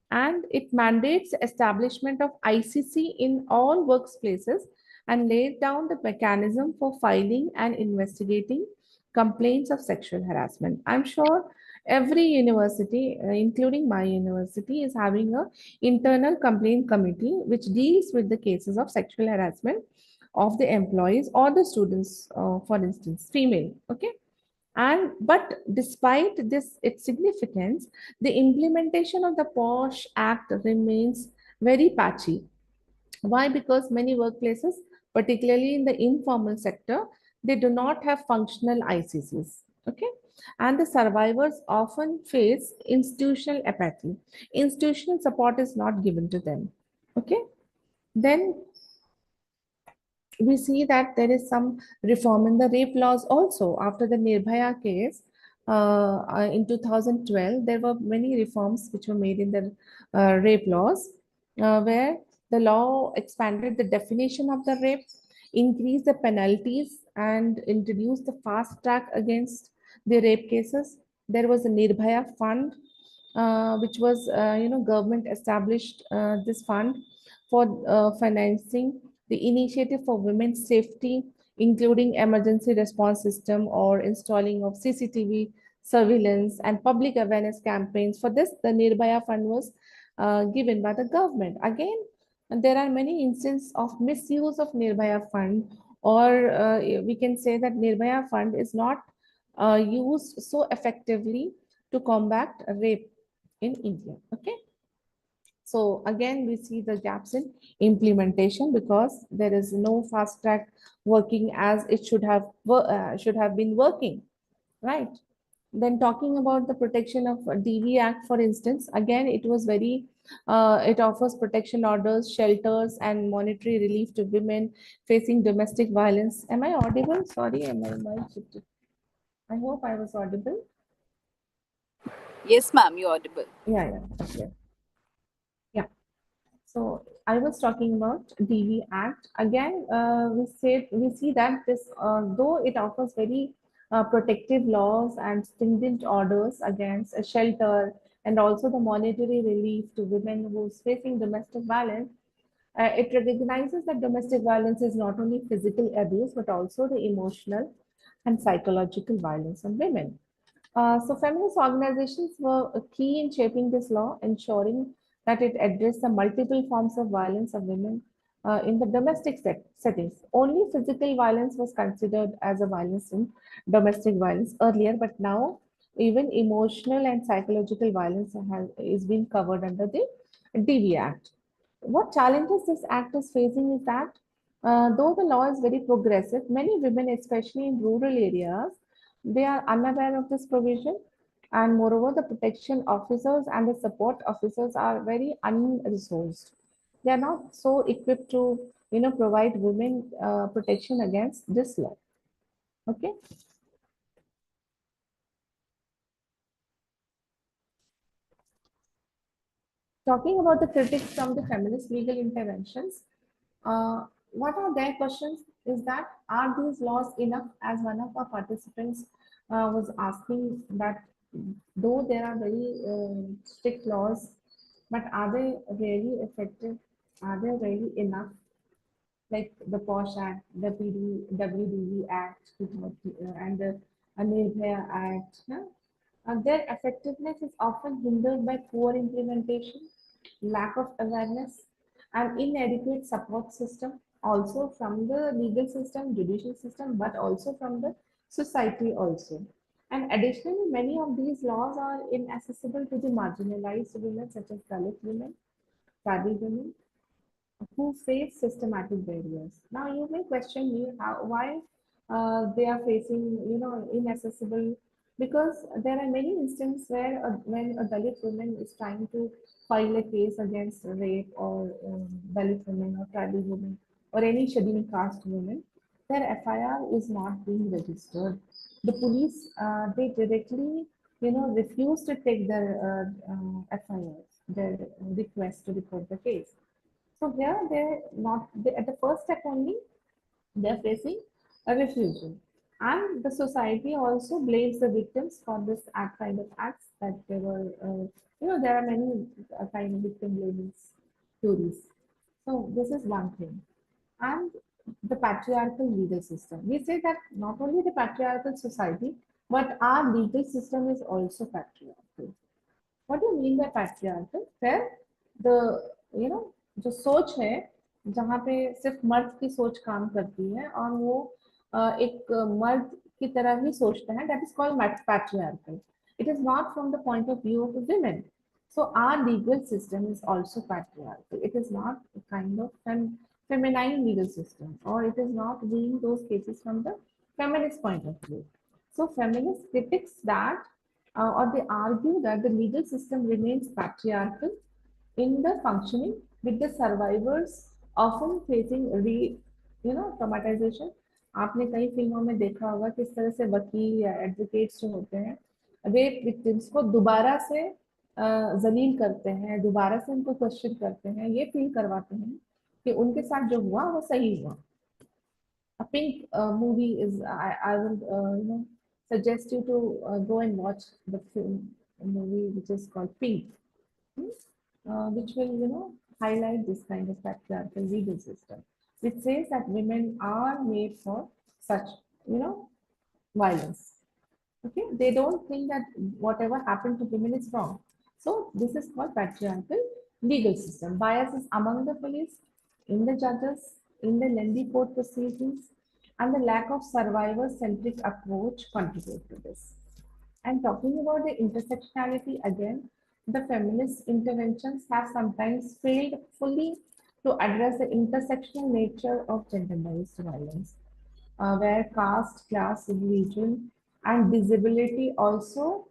And it mandates the establishment of ICC in all workplaces and laid down the mechanism for filing and investigating complaints of sexual harassment. I'm sure every university, including my university, is having a internal complaint committee which deals with the cases of sexual harassment of the employees or the students, for instance, female. Okay. And but despite this its significance, the implementation of the POSH Act remains very patchy. Why? Because many workplaces, particularly in the informal sector, they do not have functional ICCs. Okay. And the survivors often face institutional apathy. Institutional support is not given to them. Okay. Then we see that there is some reform in the rape laws also. After the Nirbhaya case in 2012, there were many reforms which were made in the rape laws, where the law expanded the definition of the rape, increased the penalties, and introduced the fast track against the rape cases. There was a Nirbhaya fund, which was, government established this fund for financing the initiative for women's safety, including emergency response system or installing of CCTV surveillance and public awareness campaigns. For this, the Nirbhaya fund was given by the government. Again, there are many instances of misuse of Nirbhaya fund, or we can say that Nirbhaya fund is not used so effectively to combat rape in India. Okay. So again, we see the gaps in implementation because there is no fast track working as it should have been working, right? Then talking about the protection of DV Act, for instance, again, it was very, it offers protection orders, shelters, and monetary relief to women facing domestic violence. Am I audible? Sorry, am I mic shifted? I hope I was audible. Yes, ma'am, you're audible. Yeah, yeah, okay. Yeah. So I was talking about DV Act. Again, we see that this, though it offers very protective laws and stringent orders against a shelter and also the monetary relief to women who's facing domestic violence, it recognizes that domestic violence is not only physical abuse but also the emotional and psychological violence on women. So feminist organizations were key in shaping this law, ensuring that it addressed the multiple forms of violence of women in the domestic settings. Only physical violence was considered as a violence in domestic violence earlier, but now even emotional and psychological violence is being covered under the DV Act. What challenges this act is facing is that though the law is very progressive, many women, especially in rural areas, they are unaware of this provision, and moreover, the protection officers and the support officers are very unresourced. They are not so equipped to, provide women protection against this law. Okay, talking about the critics from the feminist legal interventions, what are their questions is that are these laws enough? As one of our participants was asking that though there are very strict laws, but are they really effective? Are they really enough? Like the POSH Act, the WDV Act, and the Nirbhaya Act. Yeah? Their effectiveness is often hindered by poor implementation, lack of awareness, and inadequate support system, also from the legal system, judicial system, but also from the society also. And additionally, many of these laws are inaccessible to the marginalized women, such as Dalit women, tribal women, who face systematic barriers. Now, you may question me why they are facing, inaccessible, because there are many instances where when a Dalit woman is trying to file a case against rape or Dalit women or tribal women or any scheduled caste woman, their FIR is not being registered. The police, they directly, refuse to take their FIRs, their request to report the case. So here they're not at the first step only, they're facing a refusal. And the society also blames the victims for this act kind of acts that they were, there are many kind of victim blaming stories. So this is one thing. And the patriarchal legal system. We say that not only the patriarchal society, but our legal system is also patriarchal. What do you mean by patriarchal? Where the जो सोच है जहाँ पे सिर्फ मर्द की सोच काम करती है और वो एक मर्द की तरह ही सोचता है, that is called patriarchal. It is not from the point of view of the women. So our legal system is also patriarchal. It is not a kind of feminine legal system, or it is not viewing those cases from the feminist point of view. So feminist critics that or they argue that the legal system remains patriarchal in the functioning, with the survivors often facing traumatization. आपने कई फिल्मों में देखा होगा किस तरह से वकील या एडवोकेट्स जो होते हैं रेप विक्टिम्स को दोबारा से जलील करते हैं, दोबारा से उनको क्वेश्चन करते हैं, ये फील करवाते हैं कि उनके साथ जो हुआ वो सही हुआ. A pink movie is I will suggest you to go and watch the film movie which is called Pink, which will highlight this kind of patriarchal legal system, which says that women are made for such violence. Okay, they don't think that whatever happened to women is wrong. So this is called patriarchal legal system. Biases among the police, in the judges, in the lengthy court proceedings, and the lack of survivor-centric approach contribute to this. And talking about the intersectionality again, the feminist interventions have sometimes failed fully to address the intersectional nature of gender-based violence, where caste, class, religion, and disability also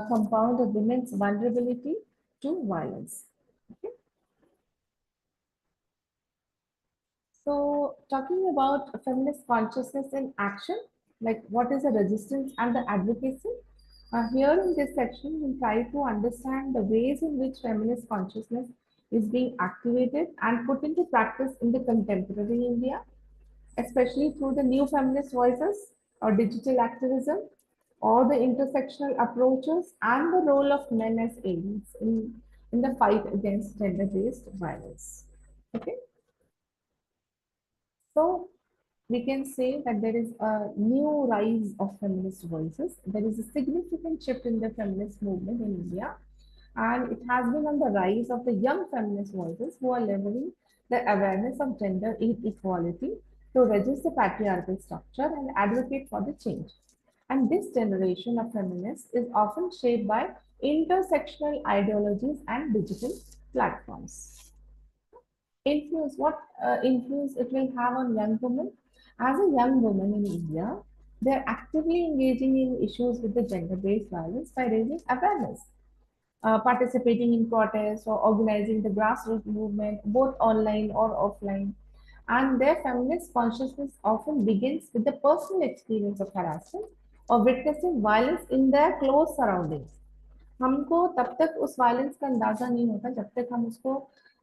compound a women's vulnerability to violence. Okay? So, talking about feminist consciousness in action, like what is the resistance and the advocacy? Here in this section, we'll try to understand the ways in which feminist consciousness is being activated and put into practice in the contemporary India, especially through the new feminist voices or digital activism or the intersectional approaches and the role of men as agents in the fight against gender-based violence. Okay, so we can say that there is a new rise of feminist voices. There is a significant shift in the feminist movement in India, and it has been on the rise of the young feminist voices who are leveling the awareness of gender inequality to resist the patriarchal structure and advocate for the change. And this generation of feminists is often shaped by intersectional ideologies and digital platforms. Influence, what influence it will have on young women? As a young woman in India, they're actively engaging in issues with the gender-based violence by raising awareness, participating in protests or organizing the grassroots movement, both online or offline. And their feminist consciousness often begins with the personal experience of harassment or witnessing violence in their close surroundings. हमको तब तक उस violence का अंदाजा नहीं होता जब तक हम उसको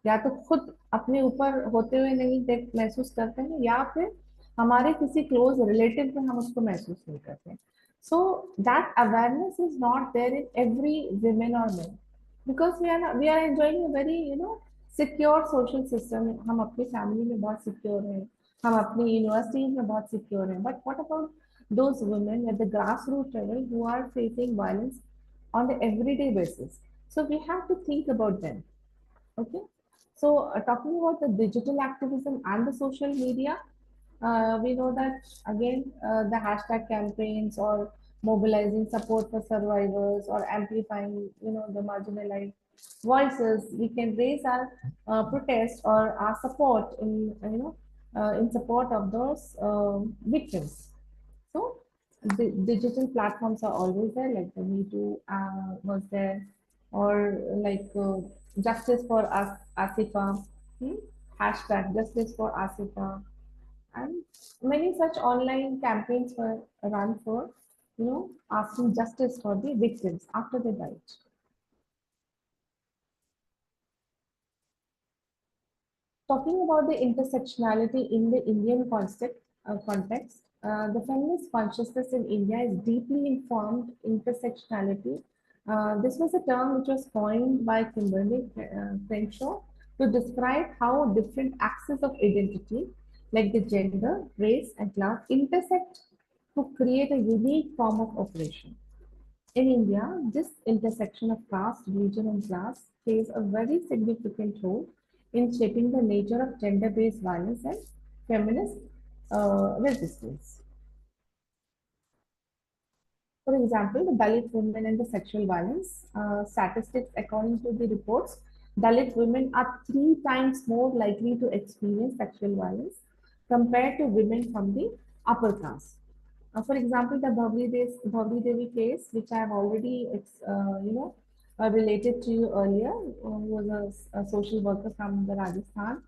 या तो खुद अपने ऊपर होते हुए नहीं देख महसूस करते हैं या फिर हमारे किसी क्लोज रिलेटिव में हम उसको महसूस नहीं करते हैं. So that awareness is not there in every women or men because we are enjoying a very secure social system. हम अपनी फैमिली में बहुत सिक्योर हैं, हम अपनी यूनिवर्सिटीज में बहुत सिक्योर हैं, but what about those women at the grassroots level who are facing violence on the everyday basis. So we have to think about them. Okay. So talking about the digital activism and the social media, we know that again the hashtag campaigns or mobilizing support for survivors or amplifying the marginalized voices, we can raise our protest or our support in support of those victims. So the digital platforms are always there, like the Me Too was there, or like Justice for Asifa, hmm? hashtag Justice for Asifa, and many such online campaigns were run for, asking justice for the victims after they died. Talking about the intersectionality in the Indian context, the feminist consciousness in India is deeply informed intersectionality. This was a term which was coined by Kimberly Crenshaw to describe how different axes of identity, like the gender, race, and class, intersect to create a unique form of oppression. In India, this intersection of caste, religion, and class plays a very significant role in shaping the nature of gender-based violence and feminist resistance. For example, the Dalit women and the sexual violence statistics, according to the reports, Dalit women are 3 times more likely to experience sexual violence compared to women from the upper caste. For example, the Bhavli Devi case, which I have already, related to you earlier, was a social worker from the Rajasthan,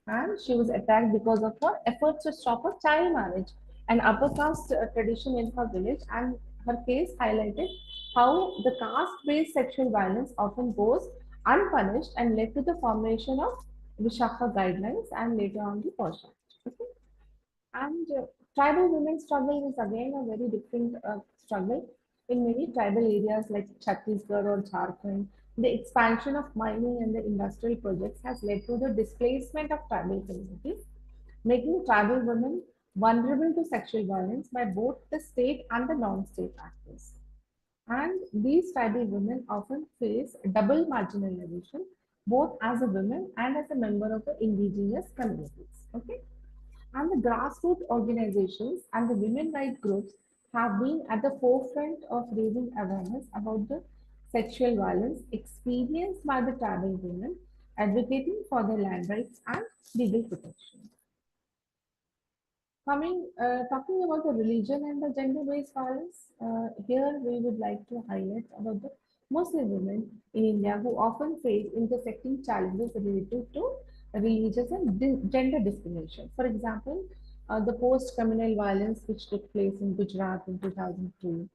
and she was attacked because of her efforts to stop her child marriage, an upper caste tradition in her village, and her case highlighted how the caste-based sexual violence often goes unpunished and led to the formation of Vishaka guidelines and later on the Posh Act. Okay? And tribal women's struggle is again a very different struggle. In many tribal areas like Chhattisgarh or Jharkhand, the expansion of mining and the industrial projects has led to the displacement of tribal communities, making tribal women vulnerable to sexual violence by both the state and the non-state actors. And these tribal women often face double marginalization, both as a woman and as a member of the indigenous communities. Okay. And the grassroots organizations and the women rights groups have been at the forefront of raising awareness about the sexual violence experienced by the tribal women, advocating for their land rights and legal protection. Talking about the religion and the gender-based violence, here we would like to highlight about the Muslim women in India who often face intersecting challenges related to religious and gender discrimination. For example, the post-communal violence which took place in Gujarat in 2002,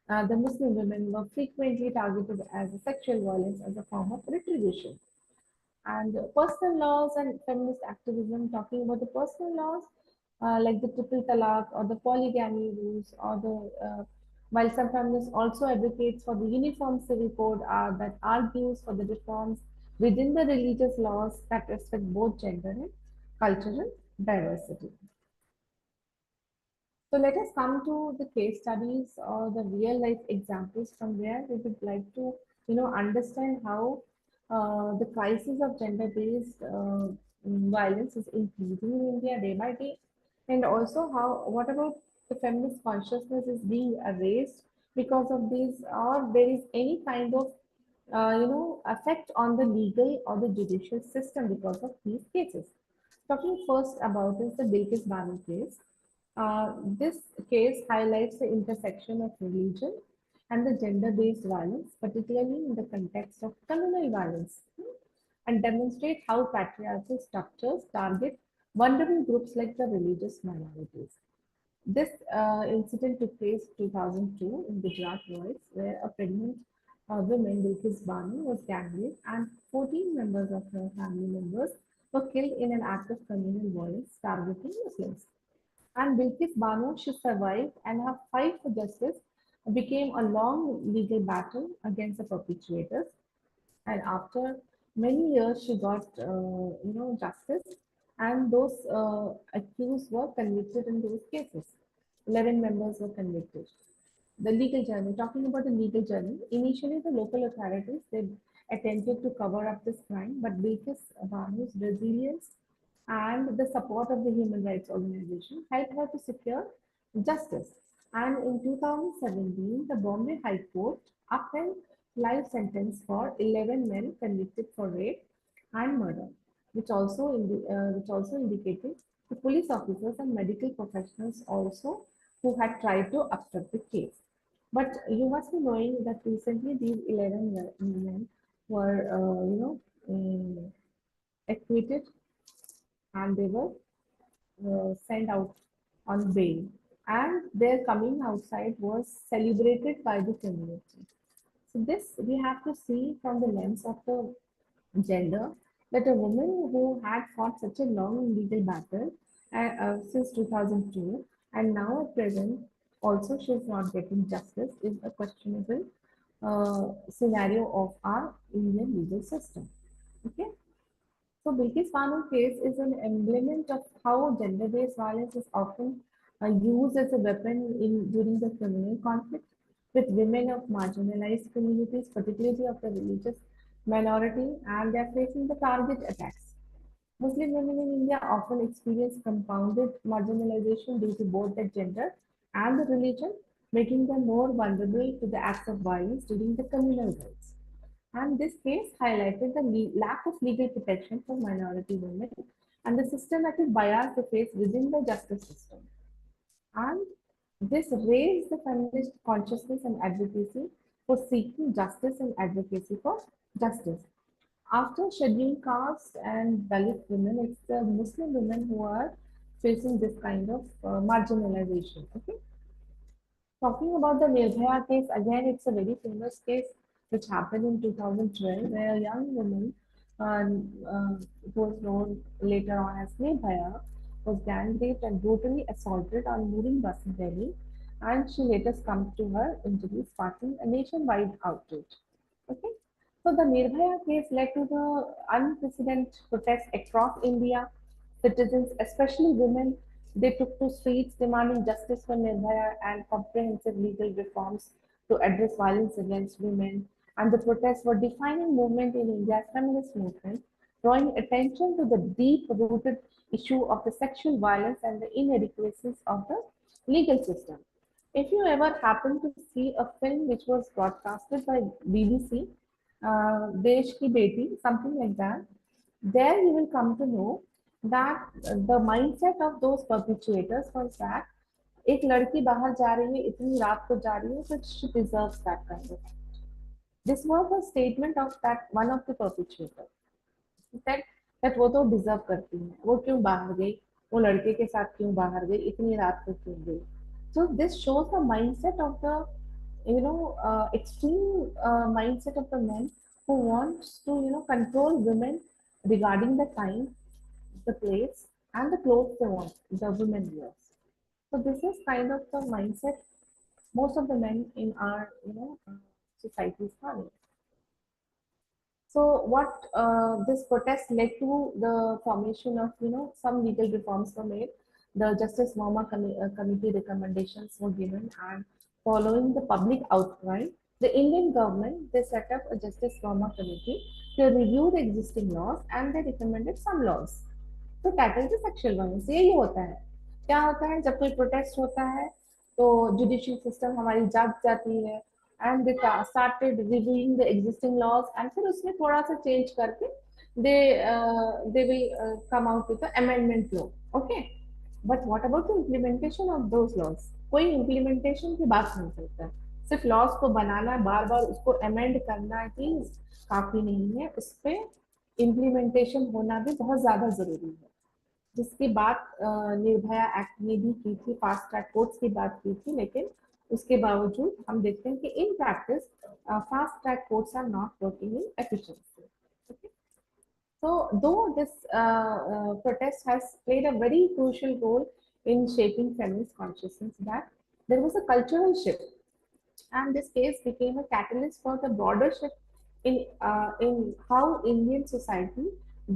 the Muslim women were frequently targeted as a sexual violence as a form of retribution. And personal laws and feminist activism, talking about the personal laws like the triple talaq or the polygamy rules, or while some feminists also advocates for the uniform civil code that argues for the reforms within the religious laws that respect both gender and cultural diversity. So let us come to the case studies or the real life examples from where we would like to, understand how the crisis of gender-based violence is increasing in India day by day, and also how what about the feminist consciousness is being erased because of these, or there is any kind of effect on the legal or the judicial system because of these cases. Talking first about is the Bilkis Banu case. This case highlights the intersection of religion and the gender-based violence, particularly in the context of communal violence, and demonstrate how patriarchal structures target vulnerable groups like the religious minorities. This incident took place in 2002 in Gujarat, where a pregnant woman, Bilkis Banu, was gang raped and 14 members of her family members were killed in an act of communal violence targeting Muslims. And Bilkis Banu, she survived, and her fight for justice became a long legal battle against the perpetrators. And after many years, she got justice, and those accused were convicted in those cases. 11 members were convicted. The legal journey, talking about the legal journey, initially the local authorities they attempted to cover up this crime, but Bilkis Banu's resilience and the support of the human rights organization helped her to secure justice. And in 2017, the Bombay High Court upheld life sentence for 11 men convicted for rape and murder, which also indicated the police officers and medical professionals also who had tried to obstruct the case. But you must be knowing that recently these 11 men were, acquitted, and they were sent out on bail. And their coming outside was celebrated by the community. So this we have to see from the lens of the gender, that a woman who had fought such a long legal battle since 2002, and now at present also she is not getting justice, is a questionable scenario of our Indian legal system. Okay. So Bilkis Banu case is an emblem of how gender-based violence is often used as a weapon during the criminal conflict with women of marginalized communities, particularly of the religious minority, and they are facing the target attacks. Muslim women in India often experience compounded marginalization due to both their gender and the religion, making them more vulnerable to the acts of violence during the communal rights. And this case highlighted the lack of legal protection for minority women and the systematic bias they face within the justice system. And this raised the feminist consciousness and advocacy for seeking justice and advocacy for justice. After scheduled caste and Dalit women, it's the Muslim women who are facing this kind of marginalization. Okay. Talking about the Nirbhaya case, again, it's a very famous case which happened in 2012, where a young woman, who was known later on as Nirbhaya, was gang raped and brutally assaulted on moving bus in Delhi, and she later succumbed to her injuries, sparking a nationwide outrage. Okay, so the Nirbhaya case led to the unprecedented protests across India. Citizens, especially women, they took to streets demanding justice for Nirbhaya and comprehensive legal reforms to address violence against women. And the protests were defining movement in India's feminist movement, drawing attention to the deep-rooted issue of the sexual violence and the inadequacies of the legal system. If you ever happen to see a film which was broadcasted by BBC, Desh Ki Beti, something like that, there you will come to know that the mindset of those perpetrators was that एक लड़की बाहर जा रही है इतनी रात को जा रही है so she deserves that kind of. This was a statement of that one of the perpetrators. He said that वो तो डिजर्व करती है वो क्यों बाहर गई वो लड़के के साथ क्यों बाहर गई इतनी रात को क्यों गई. So this shows the mindset of the extreme mindset of the men who wants to control women regarding the time, the place, and the clothes they want the women wears. So this is kind of the mindset most of the men in our societies have. So what this protest led to the formation of some legal reforms were made. The Justice Verma committee recommendations were given, and following the public outcry, the Indian government they set up a Justice Verma committee to review the existing laws, and they recommended some laws. तो tackle the sexual violence यही होता है. क्या होता है जब कोई protest होता है तो जुडिशियल सिस्टम हमारी जाग जाती है and they started reviewing the existing laws and फिर उसमें थोड़ा सा चेंज करके they they will come out with the amendment law. Okay, but what about the implementation of those laws. कोई इम्प्लीमेंटेशन की बात नहीं करता. सिर्फ लॉज को बनाना बार बार उसको अमेंड करना ही काफी नहीं है. उस पर इम्प्लीमेंटेशन होना भी बहुत ज्यादा जरूरी है, जिसकी बात निर्भया एक्ट में भी की थी, फास्ट ट्रैक कोर्ट्स की बात की थी. लेकिन उसके बावजूद हम देखते हैं कि in practice fast track courts are not working in efficiency. So, though this protest has played a very crucial role in shaping feminist consciousness, that there was a cultural shift, and this case became a catalyst for the broader shift in how Indian society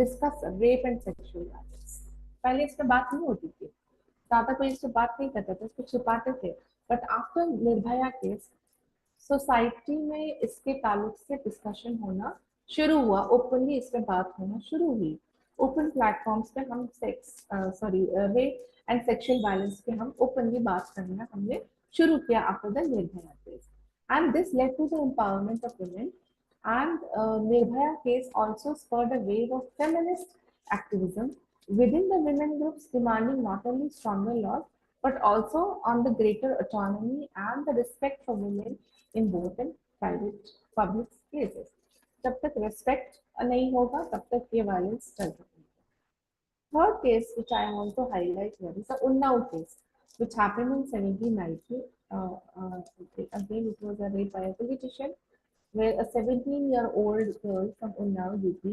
discuss rape and sexual violence. पहले इस पे बात नहीं होती थी, ज्यादा कोई इस पे बात नहीं करता था, इसको छिपाते थे. But after Nirbhaya case society में इसके ताल्लुक से डिस्कशन होना शुरू हुआ, ओपनली इस पे बात होना शुरू हुई. ओपन प्लेटफॉर्म्स पे हम sex rape and sexual violence पे हम ओपनली बात करना हमने शुरू किया after the Nirbhaya case. And this led to the empowerment of women. And Nirbhaya case also spurred a wave of feminist activism within the women groups, demanding not only stronger laws but also on the greater autonomy and the respect for women in both in private public places. जब तक respect नहीं होगा तब तक ये violence चल रही है. Third case which I want to highlight here is the Unnao case, which happened in 1790. Again, it was a rape by a politician, where a 17-year-old girl from Unnao, UP,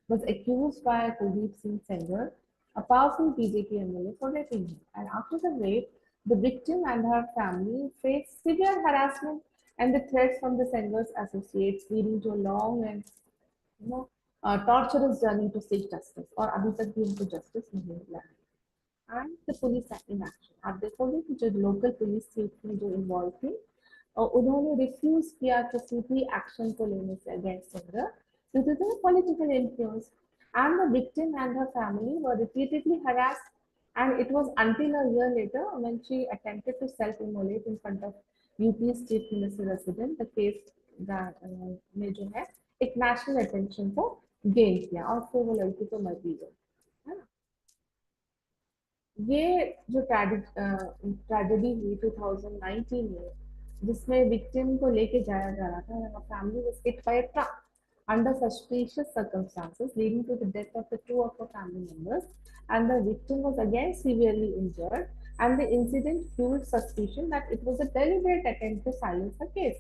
was accused by Kuldeep Singh Sengar, a powerful BJP MLA, for raping her. And after the rape, the victim and her family faced severe harassment and the threats from the Sengar's associates, leading to a long and torturous journey to seek justice. और अभी तक भी उनको justice नहीं मिला है. And the police in action. आप देखोगे कि जो local police थी उसमें जो involved थी और उन्होंने refuse किया किसी भी action को लेने से against Sandra due to the political influence. And the victim and her family were repeatedly harassed. And it was until a year later when she attempted to self-immolate in front of UP's chief minister resident, the case that में जो है एक national attention को gain किया और फिर वो लड़की तो मर भी गई. ये जो ट्रेजेडी हुई 2019 में, जिसमें विक्टिम को लेके जाया जा रहा था, family was hit by a truck under suspicious circumstances leading to the death of the two of her family members, and the victim was again severely injured, and the incident fueled suspicion that it was a deliberate attempt to silence her case.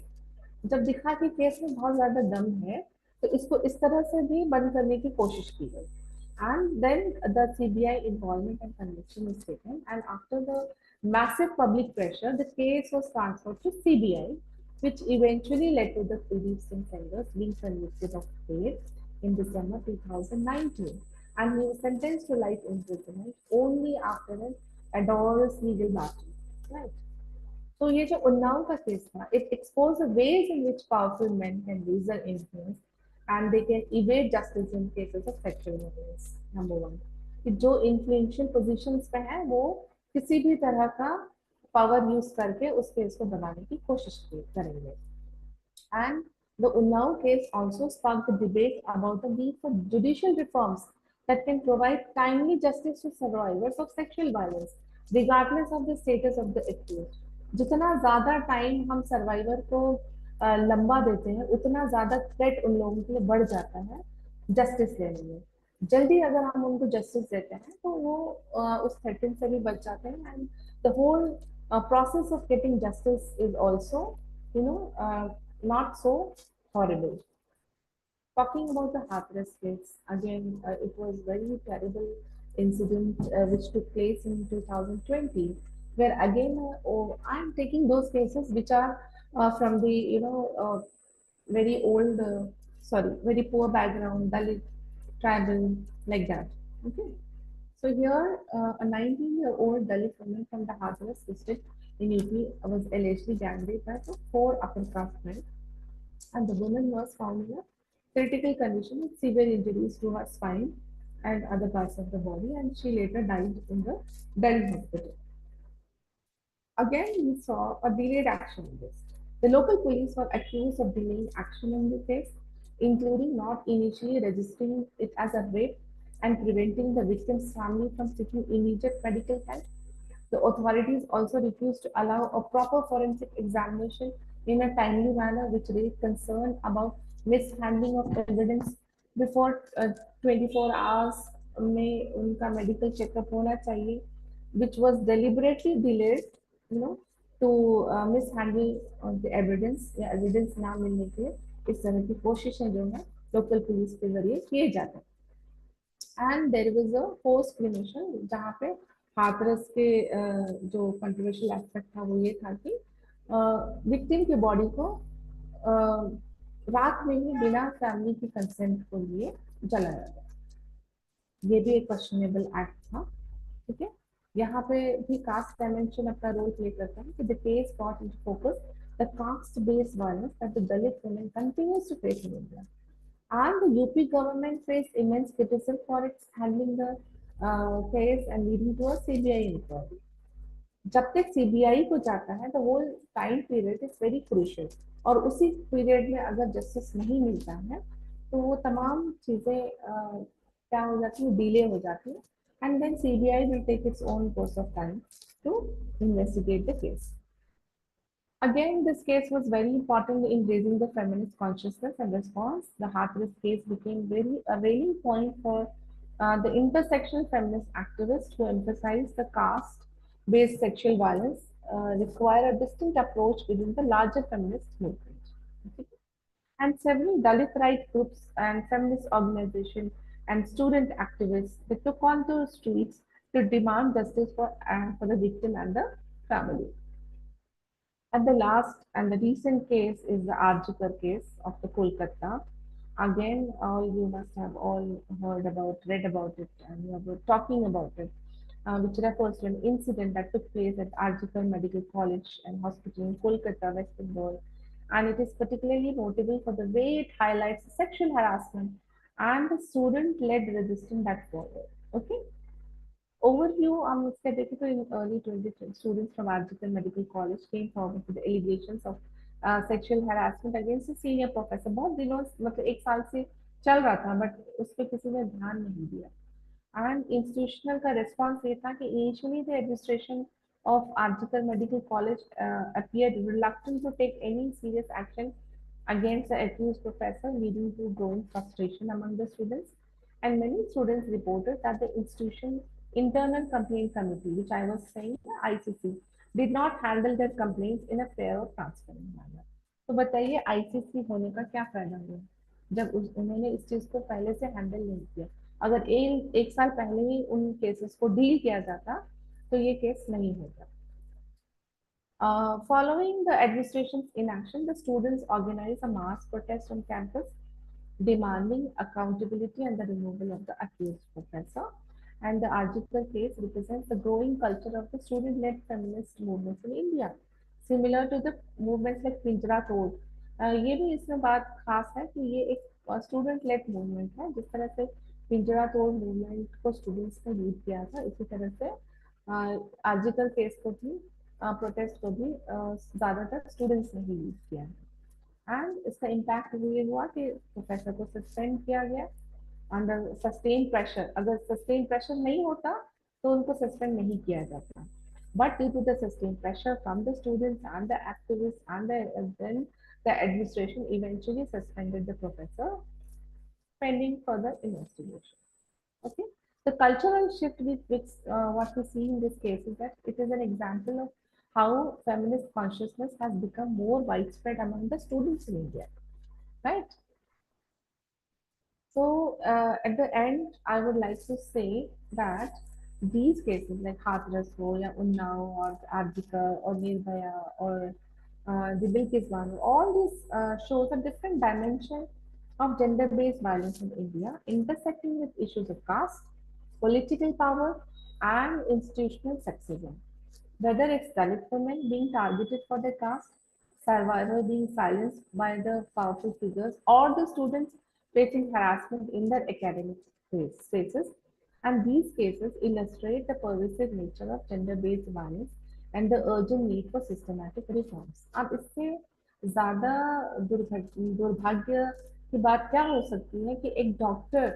जब दिखा कि case में बहुत ज्यादा दम है तो इसको इस तरह से भी बंद करने की कोशिश की गई. And then the CBI involvement and conviction is taken, and after the massive public pressure, the case was transferred to CBI, which eventually led to the Kuldeep Singh Sengar being convicted of rape in December 2019, and he was sentenced to life imprisonment only after an adorous legal battle. Right. So ये जो उन्नाव का case था, it exposed the ways in which powerful men can use their influence and they can evade justice in cases of sexual violence. Number one, कि जो influential positions पे है वो किसी भी तरह का पावर यूज करके उस केस को दबाने की कोशिश करेंगे. And the Unnao case also sparked a debate about the need for judicial reforms that can provide timely justice to survivors of sexual violence, regardless of the status of the accused. जितना ज़्यादा time हम survivor को लंबा देते हैं उतना ज़्यादा threat उन लोगों के लिए बढ़ जाता है जस्टिस लेने में. जल्दी अगर हम उनको जस्टिस देते हैं तो वो उस थ्रेटिंग से भी बच जाते हैं. And the whole process of getting justice is also, you know, not so horrible. Talking about the Hathras case, again, it was very terrible incident which took place in 2020, where again, I'm taking those cases which are from the, very old, very poor background, Dalit, tribal, like that. Okay. So here, a 19-year-old Dalit woman from the Hathras district in UP was allegedly gang raped by the four upper caste men, and the woman was found in a critical condition with severe injuries to her spine and other parts of the body, and she later died in the Delhi hospital. Again, we saw a delayed action in this. The local police were accused of delaying action in the case, including not initially registering it as a rape and preventing the victim's family from seeking immediate medical help. The authorities also refused to allow a proper forensic examination in a timely manner, which raised concern about mishandling of evidence. Before 24 hours में उनका medical checkup होना चाहिए, which was deliberately delayed, you know, to mishandle the evidence या evidence ना मिलने के लिए इस तरह की कोशिशें जो है local police के जरिए किए जाते हैं. And there was a post cremation जहाँ पे हाथरस के जो कंट्रोवर्शियल एस्पेक्ट था वो ये था कि विक्टिम की बॉडी को रात में ही बिना फैमिली की कंसेंट को लिए जलाया गया. ये भी एक क्वेश्चनेबल एक्ट था. ठीक है. यहाँ पे भी कास्ट डायमेंशन अपना रोल प्ले करता है कि the case but in focus the caste based violence that the Dalit women continues to face in India. And the UP government faced immense criticism for its handling the case and leading to a CBI inquiry. जब तक CBI को जाता है तो वो time period is very crucial, और उसी period में अगर जस्टिस नहीं मिलता है तो वो तमाम चीजें क्या हो जाती है, डिले हो जाती है. And then CBI will take its own course of time to investigate the case. Again, this case was very important in raising the feminist consciousness and response. The Hathras case became very a rallying point for the intersectional feminist activists who emphasized the caste-based sexual violence require a distinct approach within the larger feminist movement. Okay. And several Dalit right groups and feminist organizations and student activists they took on the streets to demand justice for the victim and the family. And the last and the recent case is the Arjikar case of the Kolkata. Again, all you must have all heard about, read about it, and you were talking about it, which refers to an incident that took place at Arjikar Medical College and Hospital in Kolkata, West Bengal. And it is particularly notable for the way it highlights the sexual harassment and the student-led resistance that followed. Okay. Overview, इसका देखें तो in early 2010 students from Azad Medical College came forward with the allegations of sexual harassment against a senior professor. बहुत दिनों मतलब एक साल से चल रहा था बट उस पर किसी ने ध्यान नहीं दिया. And institutional का response ये था कि initially the administration of Arjikar Medical College appeared reluctant to take any serious action against the accused professor, leading to growing frustration among the students. And many students reported that the institution internal complaint committee, which I was saying, the ICC, did not handle their complaints in a fair or transparent manner. तो बताइए ICC होने का क्या फायदा हुआ जब उन्होंने इस चीज को पहले से हैंडल नहीं किया. अगर एक साल पहले ही उन केसेस को डील किया जाता तो ये केस नहीं होता. Following the administration's inaction, the students organized a mass protest on campus demanding accountability and the removal of the accused professor. And the article case represents the growing culture of the student-led feminist movements in India, similar to the movements like Pinjra Tod. ये भी इसमें बात खास है कि ये एक student lead movement है. जिस तरह से पिंजरा तोड़ मूवमेंट को स्टूडेंट्स ने लीड किया था, इसी तरह से आर्जिकल केस को भी प्रोटेस्ट को भी ज़्यादातर स्टूडेंट्स ने ही यूज किया है। एंड इसका इम्पैक्ट ये हुआ कि प्रोफेसर को सस्पेंड किया गया अंडर सस्टेन प्रेशर। अगर सस्टेन प्रेशर नहीं होता तो उनको सस्पेंड नहीं किया जाता, but due to the sustained pressure from the students and the activists and then the administration eventually suspended the professor pending further investigation. Okay, the cultural shift with which what we see in this case is that it is an example of how feminist consciousness has become more widespread among the students in India, right? So at the end, I would like to say that these cases like Hathras ho ya Unnao or Ardika or Nirbhaya or the Bilkis Banu, all these shows a different dimension of gender-based violence in India, intersecting with issues of caste, political power, and institutional sexism. Whether it's Dalit women being targeted for their caste, survivors being silenced by the powerful figures, or the students facing harassment in their academic spaces. And these cases illustrate the pervasive nature of gender-based violence and the urgent need for systematic reforms. अब इससे ज़्यादा दुर्भाग्य की बात क्या हो सकती है कि एक डॉक्टर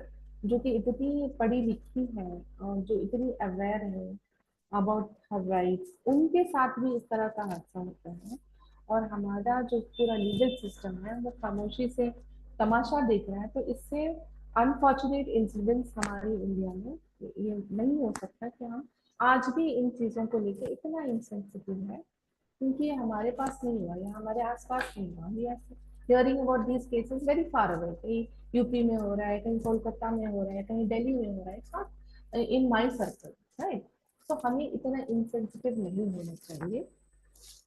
जो कि इतनी पढ़ी लिखी है और जो इतनी अवेयर है अबाउट हर राइट्स, उनके साथ भी इस तरह का हादसा होता है और हमारा जो पूरा लीगल सिस्टम है वो खामोशी से तमाशा देख रहा है। तो इससे अनफॉर्चुनेट इंसिडेंट्स हमारी इंडिया में ये नहीं हो सकता कि हम आज भी इन चीज़ों को लेकर इतना इंसेंसिटिव है, क्योंकि ये हमारे पास नहीं हुआ या हमारे आसपास नहीं हुआ। We are hearing about these cases very far away, कहीं यूपी में हो रहा है, कहीं कोलकाता में हो रहा है, कहीं दिल्ली में हो रहा है, it's not in my circle, right? तो हमें इतना इंसेंसिटिव नहीं होना चाहिए।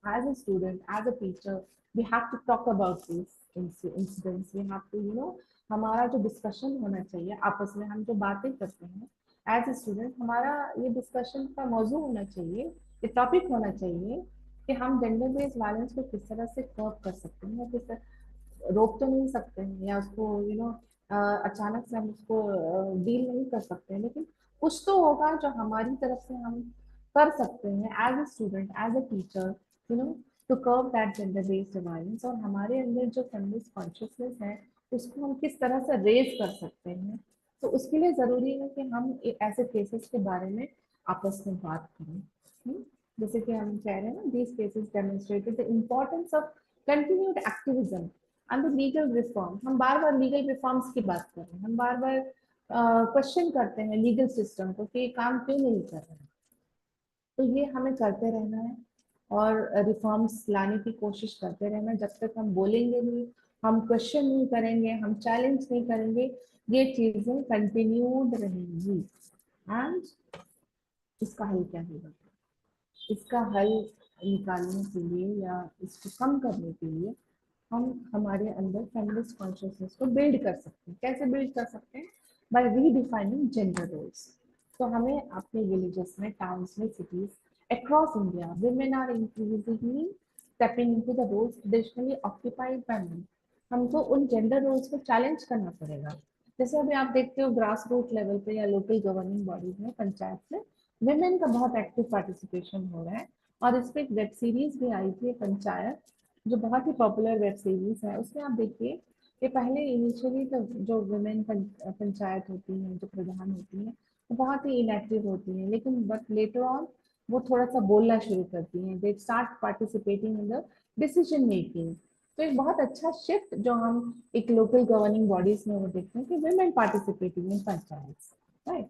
as a student, as a teacher, we have to talk about these incidents. We have to, हमारा जो डिस्कशन होना चाहिए आपस में, हम जो बातें करते हैं एज ए स्टूडेंट, हमारा ये डिस्कशन का मौजू होना चाहिए, ये टॉपिक होना चाहिए कि हम जेंडर बेस्ड वायलेंस को किस तरह से कर्व कर सकते हैं, किस तरह रोक तो नहीं सकते हैं या उसको अचानक से हम उसको डील नहीं कर सकते हैं, लेकिन कुछ तो होगा जो हमारी तरफ से हम कर सकते हैं as a student, as a teacher, you know to curb that gender based violence. और हमारे अंदर जो फेमिनिस्ट कॉन्शियसनेस है उसको हम किस तरह से रेज कर सकते हैं, तो उसके लिए जरूरी है कि हम ऐसे केसेस के बारे में आपस में बात करें। जैसे कि हम कह रहे हैं ना, these cases demonstrated the importance of continued activism and the legal reform. हम बार बार लीगल रिफॉर्म्स की बात कर रहे हैं, हम बार बार क्वेश्चन करते हैं लीगल सिस्टम को कि काम क्यों नहीं कर रहे हैं। तो ये हमें करते रहना है और रिफॉर्म्स लाने की कोशिश करते रहना। जब तक हम बोलेंगे नहीं, हम क्वेश्चन नहीं करेंगे, हम चैलेंज नहीं करेंगे, ये चीजें कंटिन्यूड रहेंगी। एंड इसका हल क्या होगा? इसका हल निकालने के लिए या इसको कम करने के लिए हम हमारे अंदर फेमिनिस्ट कॉन्शियसनेस को बिल्ड कर सकते हैं। कैसे बिल्ड कर सकते हैं? By redefining gender roles. तो हमें अपने विलेजेस में, टाउन्स में, cities across India, women are increasingly stepping into the roles traditionally occupied by men। हमको उन जेंडर रोल्स को चैलेंज करना पड़ेगा। जैसे अभी आप देखते हो ग्रास रूट लेवल पे या लोकल गवर्निंग बॉडीज में, पंचायत में women का बहुत एक्टिव पार्टिसिपेशन हो रहा है। और इस पे एक वेब सीरीज भी आई थी पंचायत, जो बहुत ही पॉपुलर वेब सीरीज है। उसमें आप देखिए कि पहले इनिशियली तो जो वुमेन पंचायत होती हैं, जो प्रधान होती हैं, वो बहुत ही इनएक्टिव होती हैं, लेकिन बट लेटर ऑन वो थोड़ा सा बोलना शुरू करती हैं, they start participating in the decision making. तो एक बहुत अच्छा शिफ्ट जो हम एक लोकल गवर्निंग बॉडीज में वो देखते हैं कि women participating in panchayat, right.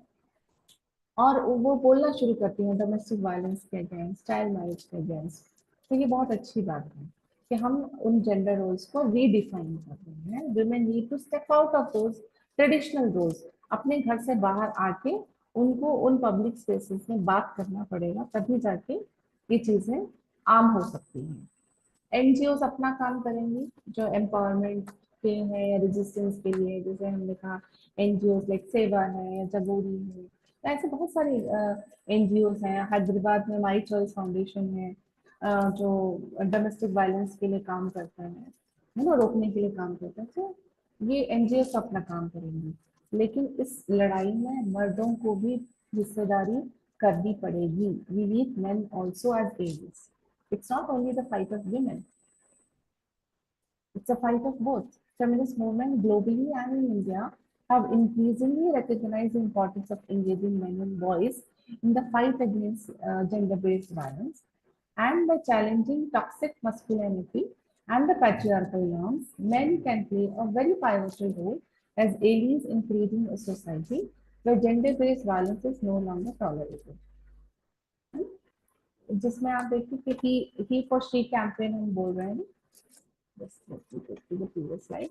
और वो बोलना शुरू करती हैं डोमेस्टिक वायलेंस के अगेंस्ट, चाइल्ड मैरिज के अगेंस्ट। तो ये बहुत अच्छी बात है कि हम उन जेंडर रोल्स को रीडिफाइन कर रहे हैं। Women need to step out of those traditional roles, अपने घर से बाहर आके उनको उन पब्लिक स्पेसेस में बात करना पड़ेगा, तभी जाके ये चीजें आम हो सकती हैं। एनजीओ अपना काम करेंगी जो एम्पावरमेंट के हैं या रेजिस्टेंस के लिए, जैसे हमने कहा एनजीओ लाइक सेवा है या जगोरी है, तो ऐसे बहुत सारे एनजीओ हैं। हैदराबाद में माई चॉइस फाउंडेशन है, जो डोमेस्टिक वायलेंस के लिए काम करता है ना, रोकने के लिए काम करता है। तो ये एनजीओ अपना काम करेंगी, लेकिन इस लड़ाई में मर्दों को भी हिस्सेदारी करनी पड़ेगी। We need men also as ages. It's not only the fight of women, it's a fight of both. Feminist movement globally and in India have increasingly recognized the importance of engaging men and boys in the fight against gender-based violence, and by challenging toxic masculinity and the patriarchal norms, men can play a very pivotal role as allies in creating a society where gender-based violence is no longer tolerated. जिसमें आप देखिए कि he for she campaign हम बोल रहे हैं. Just let me go to the previous slide.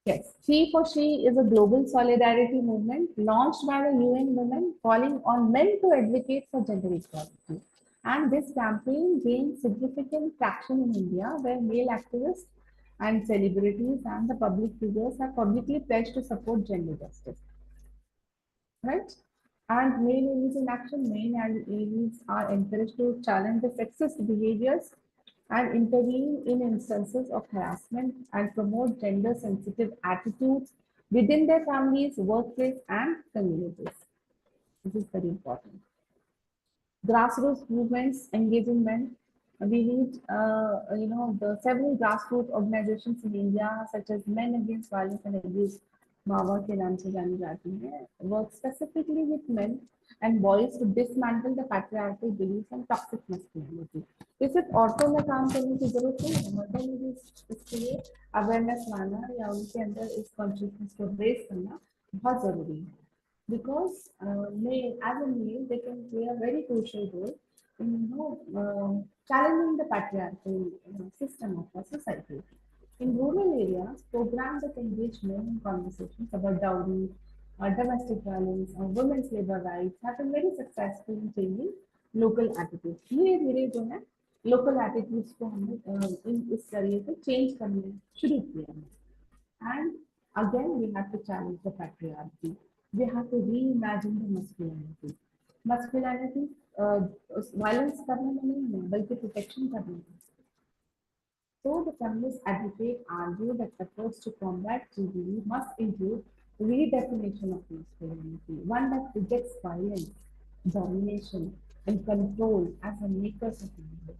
Yes, He for She is a global solidarity movement launched by the UN Women calling on men to advocate for gender equality. And this campaign gained significant traction in India, where male activists and celebrities and the public figures have publicly pledged to support gender justice. Right? And male allies in action, male allies are encouraged to challenge the sexist behaviors and intervene in instances of harassment and promote gender sensitive attitudes within their families, workplace, and communities. This is very important. Grassroots movements engaging men. We need, the several grassroots organizations in India, such as Men Against Violence and Abuse, MAVA के नाम से जानी जाती है, work specifically with men and boys to dismantle the patriarchal beliefs and toxic masculinity. तो सिर्फ औरतों में काम करने की जरूरत नहीं है, मर्दों में भी इसके लिए अवेयरनेस लाना या उनके अंदर इस कॉन्शियसनेस को रेज करना बहुत जरूरी है. Because as a male, they can play a very crucial role in challenging the patriarchal system of our society. In rural areas, programs that engage men in conversations about dowry, domestic violence, or women's labor rights have been very successful in changing local attitudes. धीरे धीरे जो है local attitudes को हमने इस जरिए से change करने शुरू किया है. And again, we have to challenge the patriarchy. We have to reimagine the masculinity. Masculinity, violence करने में नहीं है, बल्कि protection करने में. So the feminists advocate argue that efforts to combat GBV must include redefinition of masculinity, one that rejects violence, domination, and control as the makers of manhood.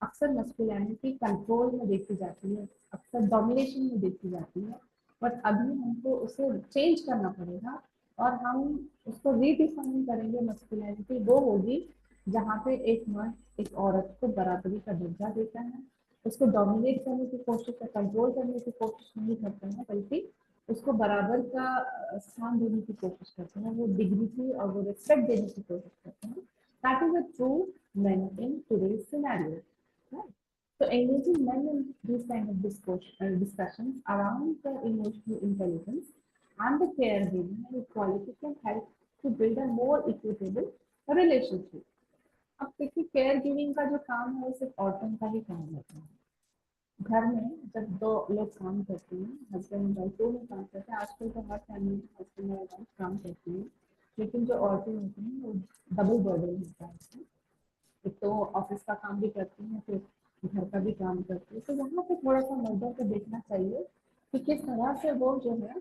अक्सर masculinity control में देखी जाती है, अक्सर डोमिनेशन में देखी जाती है, बट अभी हमको उसे चेंज करना पड़ेगा और हम उसको रीडिफाइन करेंगे. मस्कुलिनिटी वो होगी जहाँ पे एक मर्द एक औरत को बराबरी का दर्जा देता है, उसको डोमिनेट करने की कोशिश, कंट्रोल करने की कोशिश नहीं करता है, बल्कि उसको बराबर का स्थान देने की कोशिश करते हैं, वो डिग्निटी और वो रिस्पेक्ट देने की कोशिश करते हैं. That is a true men in today's scenario. Right. So engaging men in these kind of discussions around the emotional intelligence and the caregiving and equality can help to build a more equitable relationship. अब देखिए care giving का जो काम है वो सिर्फ औरतों का ही काम होता है. घर में जब दो लोग काम करते हैं, हस्बैंड वाइफ दोनों काम करते हैं, आजकल तो हर फैमिली में हस्बैंड और वाइफ काम करती है, लेकिन जो औरतें होती हैं वो डबल बर्डन होता है. एक तो ऑफिस का काम भी करती हैं, फिर घर का भी काम करती है. तो यहाँ पे थोड़ा सा मर्दों को देखना चाहिए कि किस तरह से वो जो है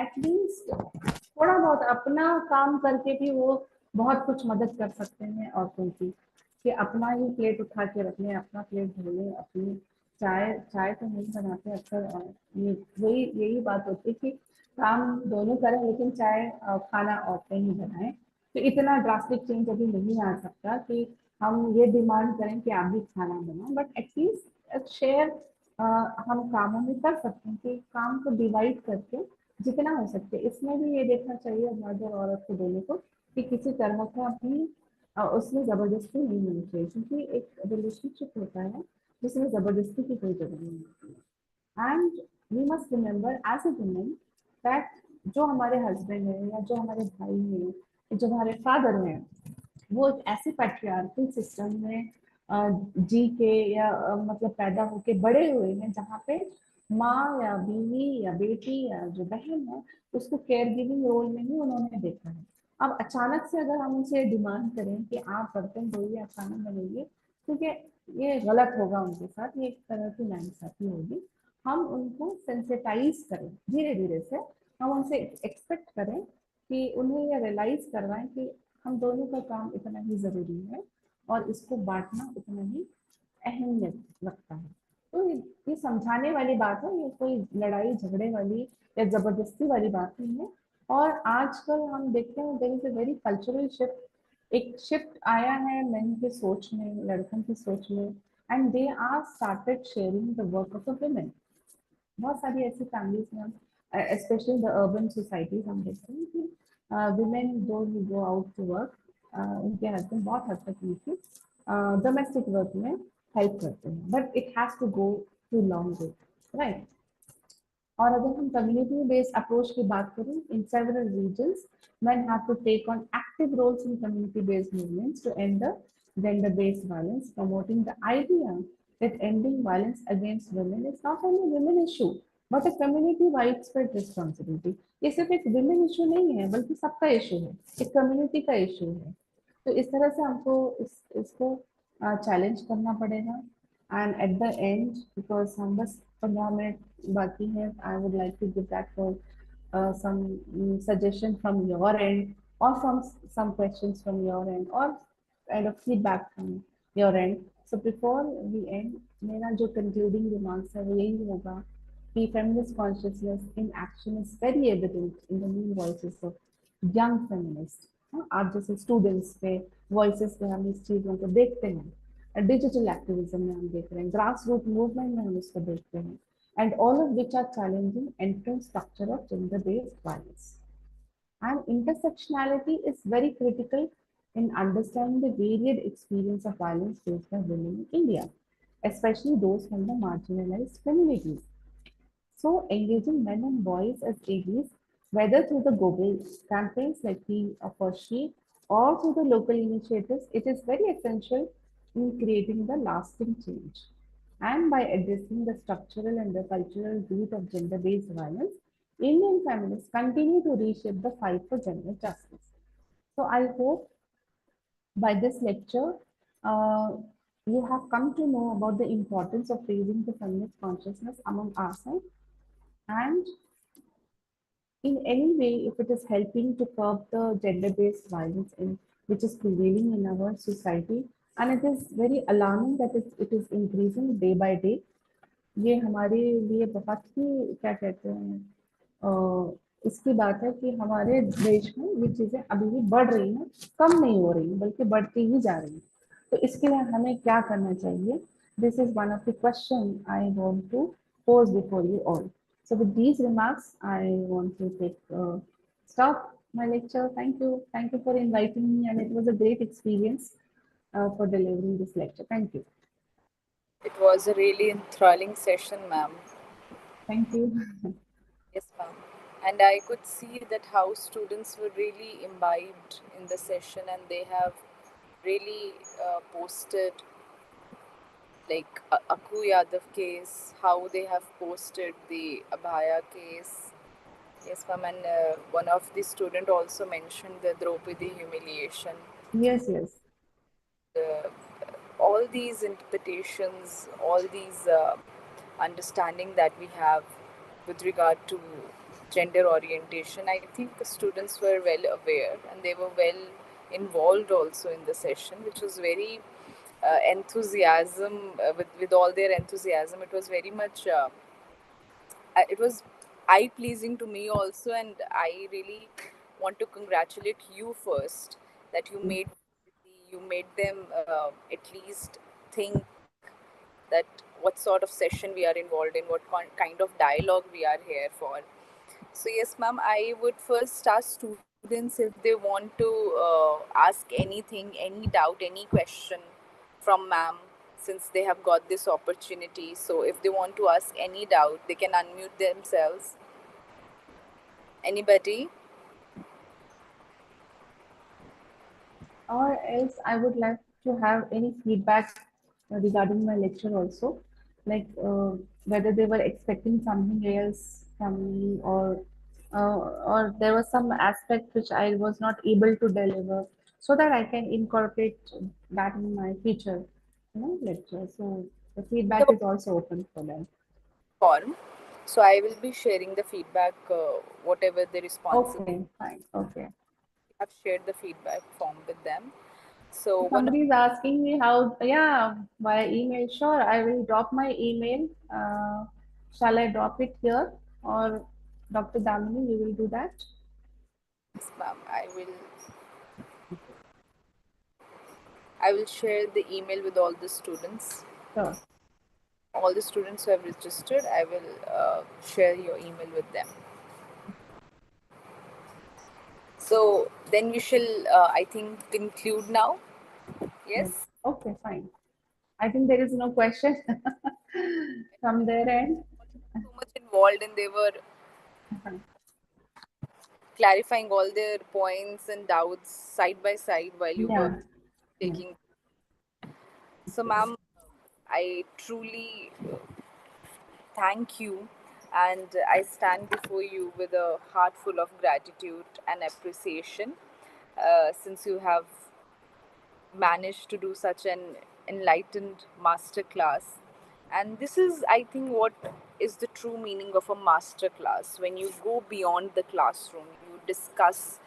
एटलीस्ट थोड़ा बहुत अपना काम करके भी वो बहुत कुछ मदद कर सकते हैं औरतों की, कि अपना ही प्लेट उठा के रख लें, अपना प्लेट धो लें, अपनी चाय चाय तो नहीं बनाते अक्सर. ये वही यही बात होती है कि काम दोनों करें लेकिन चाय खाना औरतें ही बनाएं. तो इतना ड्रास्टिक चेंज अभी नहीं आ सकता कि हम ये डिमांड करें कि आप भी खाना बनाओ, बट एटलीस्ट शेयर हम कामों में कर सकते हैं कि काम को डिवाइड करके जितना हो सकते. इसमें भी ये देखना चाहिए मर्द और औरत को दोनों को कि किसी तरह का भी उसमें जबरदस्ती नहीं होनी चाहिए, क्योंकि एक रिलेशनशिप होता है जिसमें जबरदस्ती की कोई जरूरत नहीं होती है. And we must remember as a women that जो हमारे हस्बैंड है या जो हमारे भाई हैं, जो हमारे फादर हैं, वो एक ऐसे पैट्रियार्कल सिस्टम में जी के या मतलब पैदा होके बड़े हुए हैं जहाँ पे माँ या बीवी या बेटी या जो बहन है उसको केयर गिविंग रोल में ही उन्होंने देखा है. अब अचानक से अगर हम उनसे डिमांड करें कि आप बर्तन धोइए, आप खाना बनाइए, क्योंकि ये गलत होगा उनके साथ, ये एक तरह की नाइंसाफी होगी. हम उनको सेंसिटाइज करें धीरे धीरे से, हम उनसे एक्सपेक्ट करें कि उन्हें यह रियलाइज करवाएं कि हम दोनों का काम इतना ही जरूरी है और इसको बांटना उतना ही अहमियत रखता है। तो ये समझाने वाली बात है, ये कोई लड़ाई झगड़े वाली या जबरदस्ती वाली बात नहीं है। और आजकल हम देखते हैं there is a very cultural shift, एक शिफ्ट आया है मेन की सोच में, लड़कों की सोच में, and they are started sharing the work of the women. बहुत सारी ऐसी फैमिलीज में हम, स्पेशली द अर्बन सोसाइटीज, हम देखते हैं कि वुमेन दो गो आउट टू वर्क, उनके हस्बैंड बहुत हद तक उनकी डोमेस्टिक वर्क में हेल्प करते हैं, but it has to go to long way, right. और अगर हम कम्युनिटी बेस्ड अप्रोच की बात करें, in several regions men have to take on active roles in community based movements to end the gender based violence, promoting the idea that ending violence against women is not only a women issue but a community widespread responsibility। ये सिर्फ एक women issue नहीं है बल्कि सबका issue है, एक community का issue है। तो इस तरह से हमको इसको चैलेंज करना पड़ेगा। And at the end, because हम बस 15 मिनट बाकी है, I would like to give that for some suggestion from your end, or from some questions from your end, or kind of feedback from your end. So before we end, मेरा जो concluding remarks है वो यही होगा कि feminist consciousness in action is very evident in the new voices of young feminists। आप जैसे students पे वॉइसेस पे हम इस चीज़ों को देखते हैं, डिजिटल एक्टिविज्म में हम देख रहे हैं, ग्रास रूट मूवमेंट में हम इसको देखते हैं, and all of which are challenging entrance structure of gender-based violence. And intersectionality is very critical in understanding the varied experience of violence faced by women in India, especially those from the marginalized communities. So engaging men and boys as allies, whether through the global campaigns like He for She or through the local initiatives, it is very essential in creating the lasting change. And by addressing the structural and the cultural root of gender-based violence, Indian feminists continue to reshape the fight for gender justice. So I hope by this lecture, uh, you have come to know about the importance of raising the feminist consciousness among ourselves, and in any way, if it is helping to curb the gender-based violence in which is prevailing in our society, and it is very alarming that it is increasing day by day। ये हमारे लिए बहुत ही क्या कहते हैं, इसकी बात है कि हमारे देश में ये चीजें अभी भी बढ़ रही हैं, कम नहीं हो रही हैं, बल्कि बढ़ती ही जा रही हैं। तो इसके लिए हमें क्या करना चाहिए? This is one of the question I want to pose before you all. So with these remarks, I want to take stop my lecture. Thank you for inviting me, and it was a great experience for delivering this lecture. Thank you, It was a really enthralling session, ma'am. thank you. Yes, ma'am. And I could see that how students were really imbibed in the session, and they have really posted, like Aku Yadav case, how they have posted the Abhaya case. Yes, ma'am. And one of the student also mentioned the Draupadi humiliation. Yes, yes. Uh, all these interpretations, all these understanding that we have with regard to gender orientation, I think the students were well aware and they were well involved also in the session, which was very enthusiasm, with all their enthusiasm. It was very much, it was eye pleasing to me also, and I really want to congratulate you first that you made them at least think that what sort of session we are involved in, what kind of dialogue we are here for. So yes, ma'am, I would first ask students if they want to ask anything, any doubt, any question from ma'am, since they have got this opportunity. So if they want to ask any doubt, they can unmute themselves. Anybody? Or else I would like to have any feedback regarding my lecture also, like whether they were expecting something else from me, or there was some aspect which I was not able to deliver, so that I can incorporate that in my future, lecture. So the feedback The is also open for them. form. So I will be sharing the feedback, whatever the responses. Okay, fine. Okay. Have shared the feedback form with them. So one of Somebody is asking me how, yeah, via email. Sure, I will drop my email. Shall I drop it here, or Dr. Damini, you will do that? ma'am, I will share the email with all the students. Sure. All the students who have registered, I will share your email with them. So then we shall, I think, conclude now. Yes. Yes. Okay, fine. I think there is no question from their end. So much involved, and they were clarifying all their points and doubts side by side while you were Yeah. Yeah. taking. So, ma'am, I truly thank you, and I stand before you with a heart full of gratitude and appreciation, since you have managed to do such an enlightened master class. And this is, I think, what is the true meaning of a master class. When you go beyond the classroom, you discuss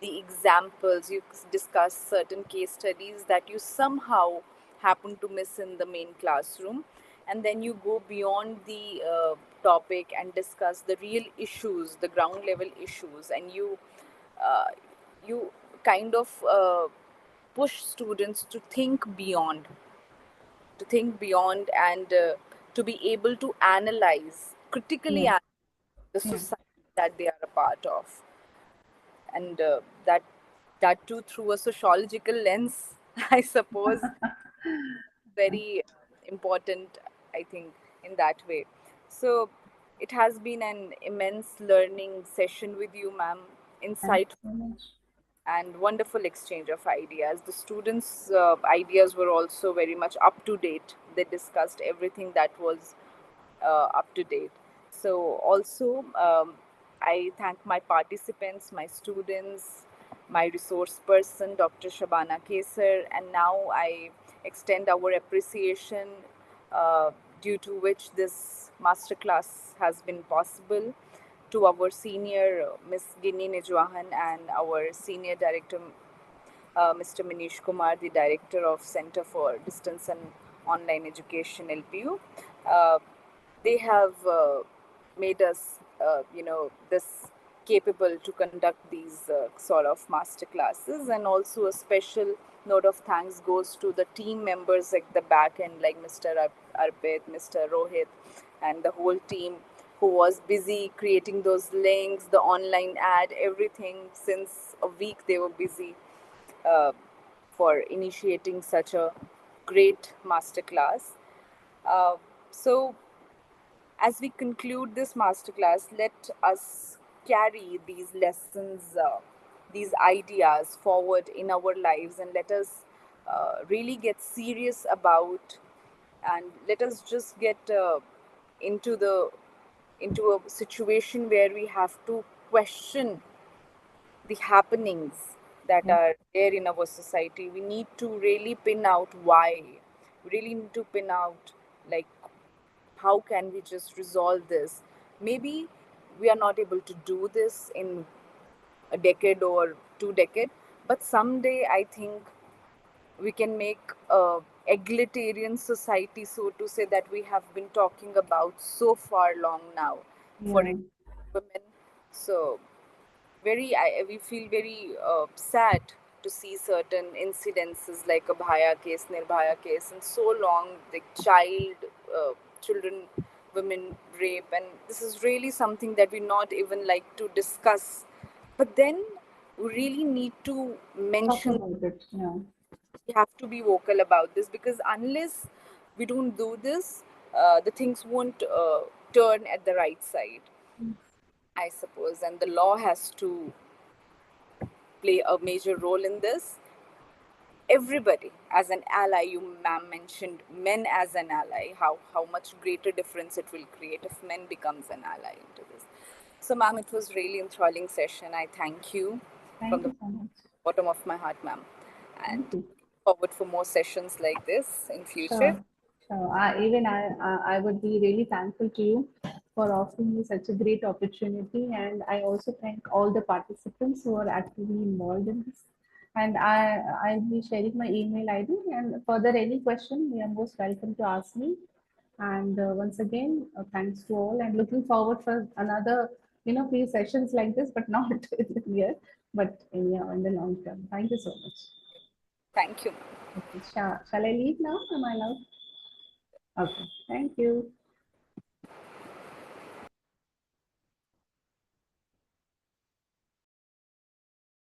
the examples, you discuss certain case studies that you somehow happen to miss in the main classroom, and then you go beyond the topic and discuss the real issues, the ground level issues, and uh, you kind of push students to think beyond and to be able to analyze critically Yeah. analyze the Yeah. society that they are a part of, and that too through a sociological lens. I suppose very important, I think, in that way. So it has been an immense learning session with you, ma'am. Thank Insight you so much. and wonderful exchange of ideas. The students' ideas were also very much up to date. They discussed everything that was up to date. So, also, I thank my participants, my students, my resource person, Dr. Shabana Kesar, and now I extend our appreciation, uh, due to which this masterclass has been possible, to our senior Miss Ginny Nijwahan and our senior director Mr. Manish Kumar, the director of Center for Distance and Online Education (LPU). Uh, they have made us, this capable to conduct these sort of master classes. And also a special note of thanks goes to the team members at the back end, like Mr. Arpit, Mr. Rohit, and the whole team who was busy creating those links, the online ad, everything. Since a week they were busy uh, for initiating such a great masterclass. Uh, so, as we conclude this masterclass, let us carry these lessons, these ideas forward in our lives, and let us really get serious about, and let us just get into the into a situation where we have to question the happenings that Yeah. are there in our society. We need to really pin out why. We really need to pin out, like, how can we just resolve this. Maybe we are not able to do this in a decade or 2 decades, but someday I think we can make a egalitarian society, so to say, that we have been talking about so far long now for Yeah. women. So we feel very sad to see certain incidences like a Bhaya case, Nirbhaya case, and so long, the children, women rape, and this is really something that we not even like to discuss. But then we really need to Talk mention, about it. Yeah. we have to be vocal about this, because unless we don't do this, the things won't turn at the right side, I suppose, and the law has to play a major role in this. Everybody as an ally, you, ma'am, mentioned men as an ally, how much greater difference it will create if men becomes an ally into this. So, ma'am, it was really enthralling session. I thank you from Thank the you so much. bottom of my heart, ma'am, and Thank you. forward for more sessions like this in future. Sure. Sure. I would be really thankful to you for offering me such a great opportunity, and I also thank all the participants who are actively involved in this. And I'll be sharing my email ID. And further any question, you are most welcome to ask me. And once again, thanks to all, and looking forward for another, few sessions like this, but not in the year, but in the long term. Thank you so much. Thank you. Okay, shall I leave now? Am I allowed? Okay, thank you.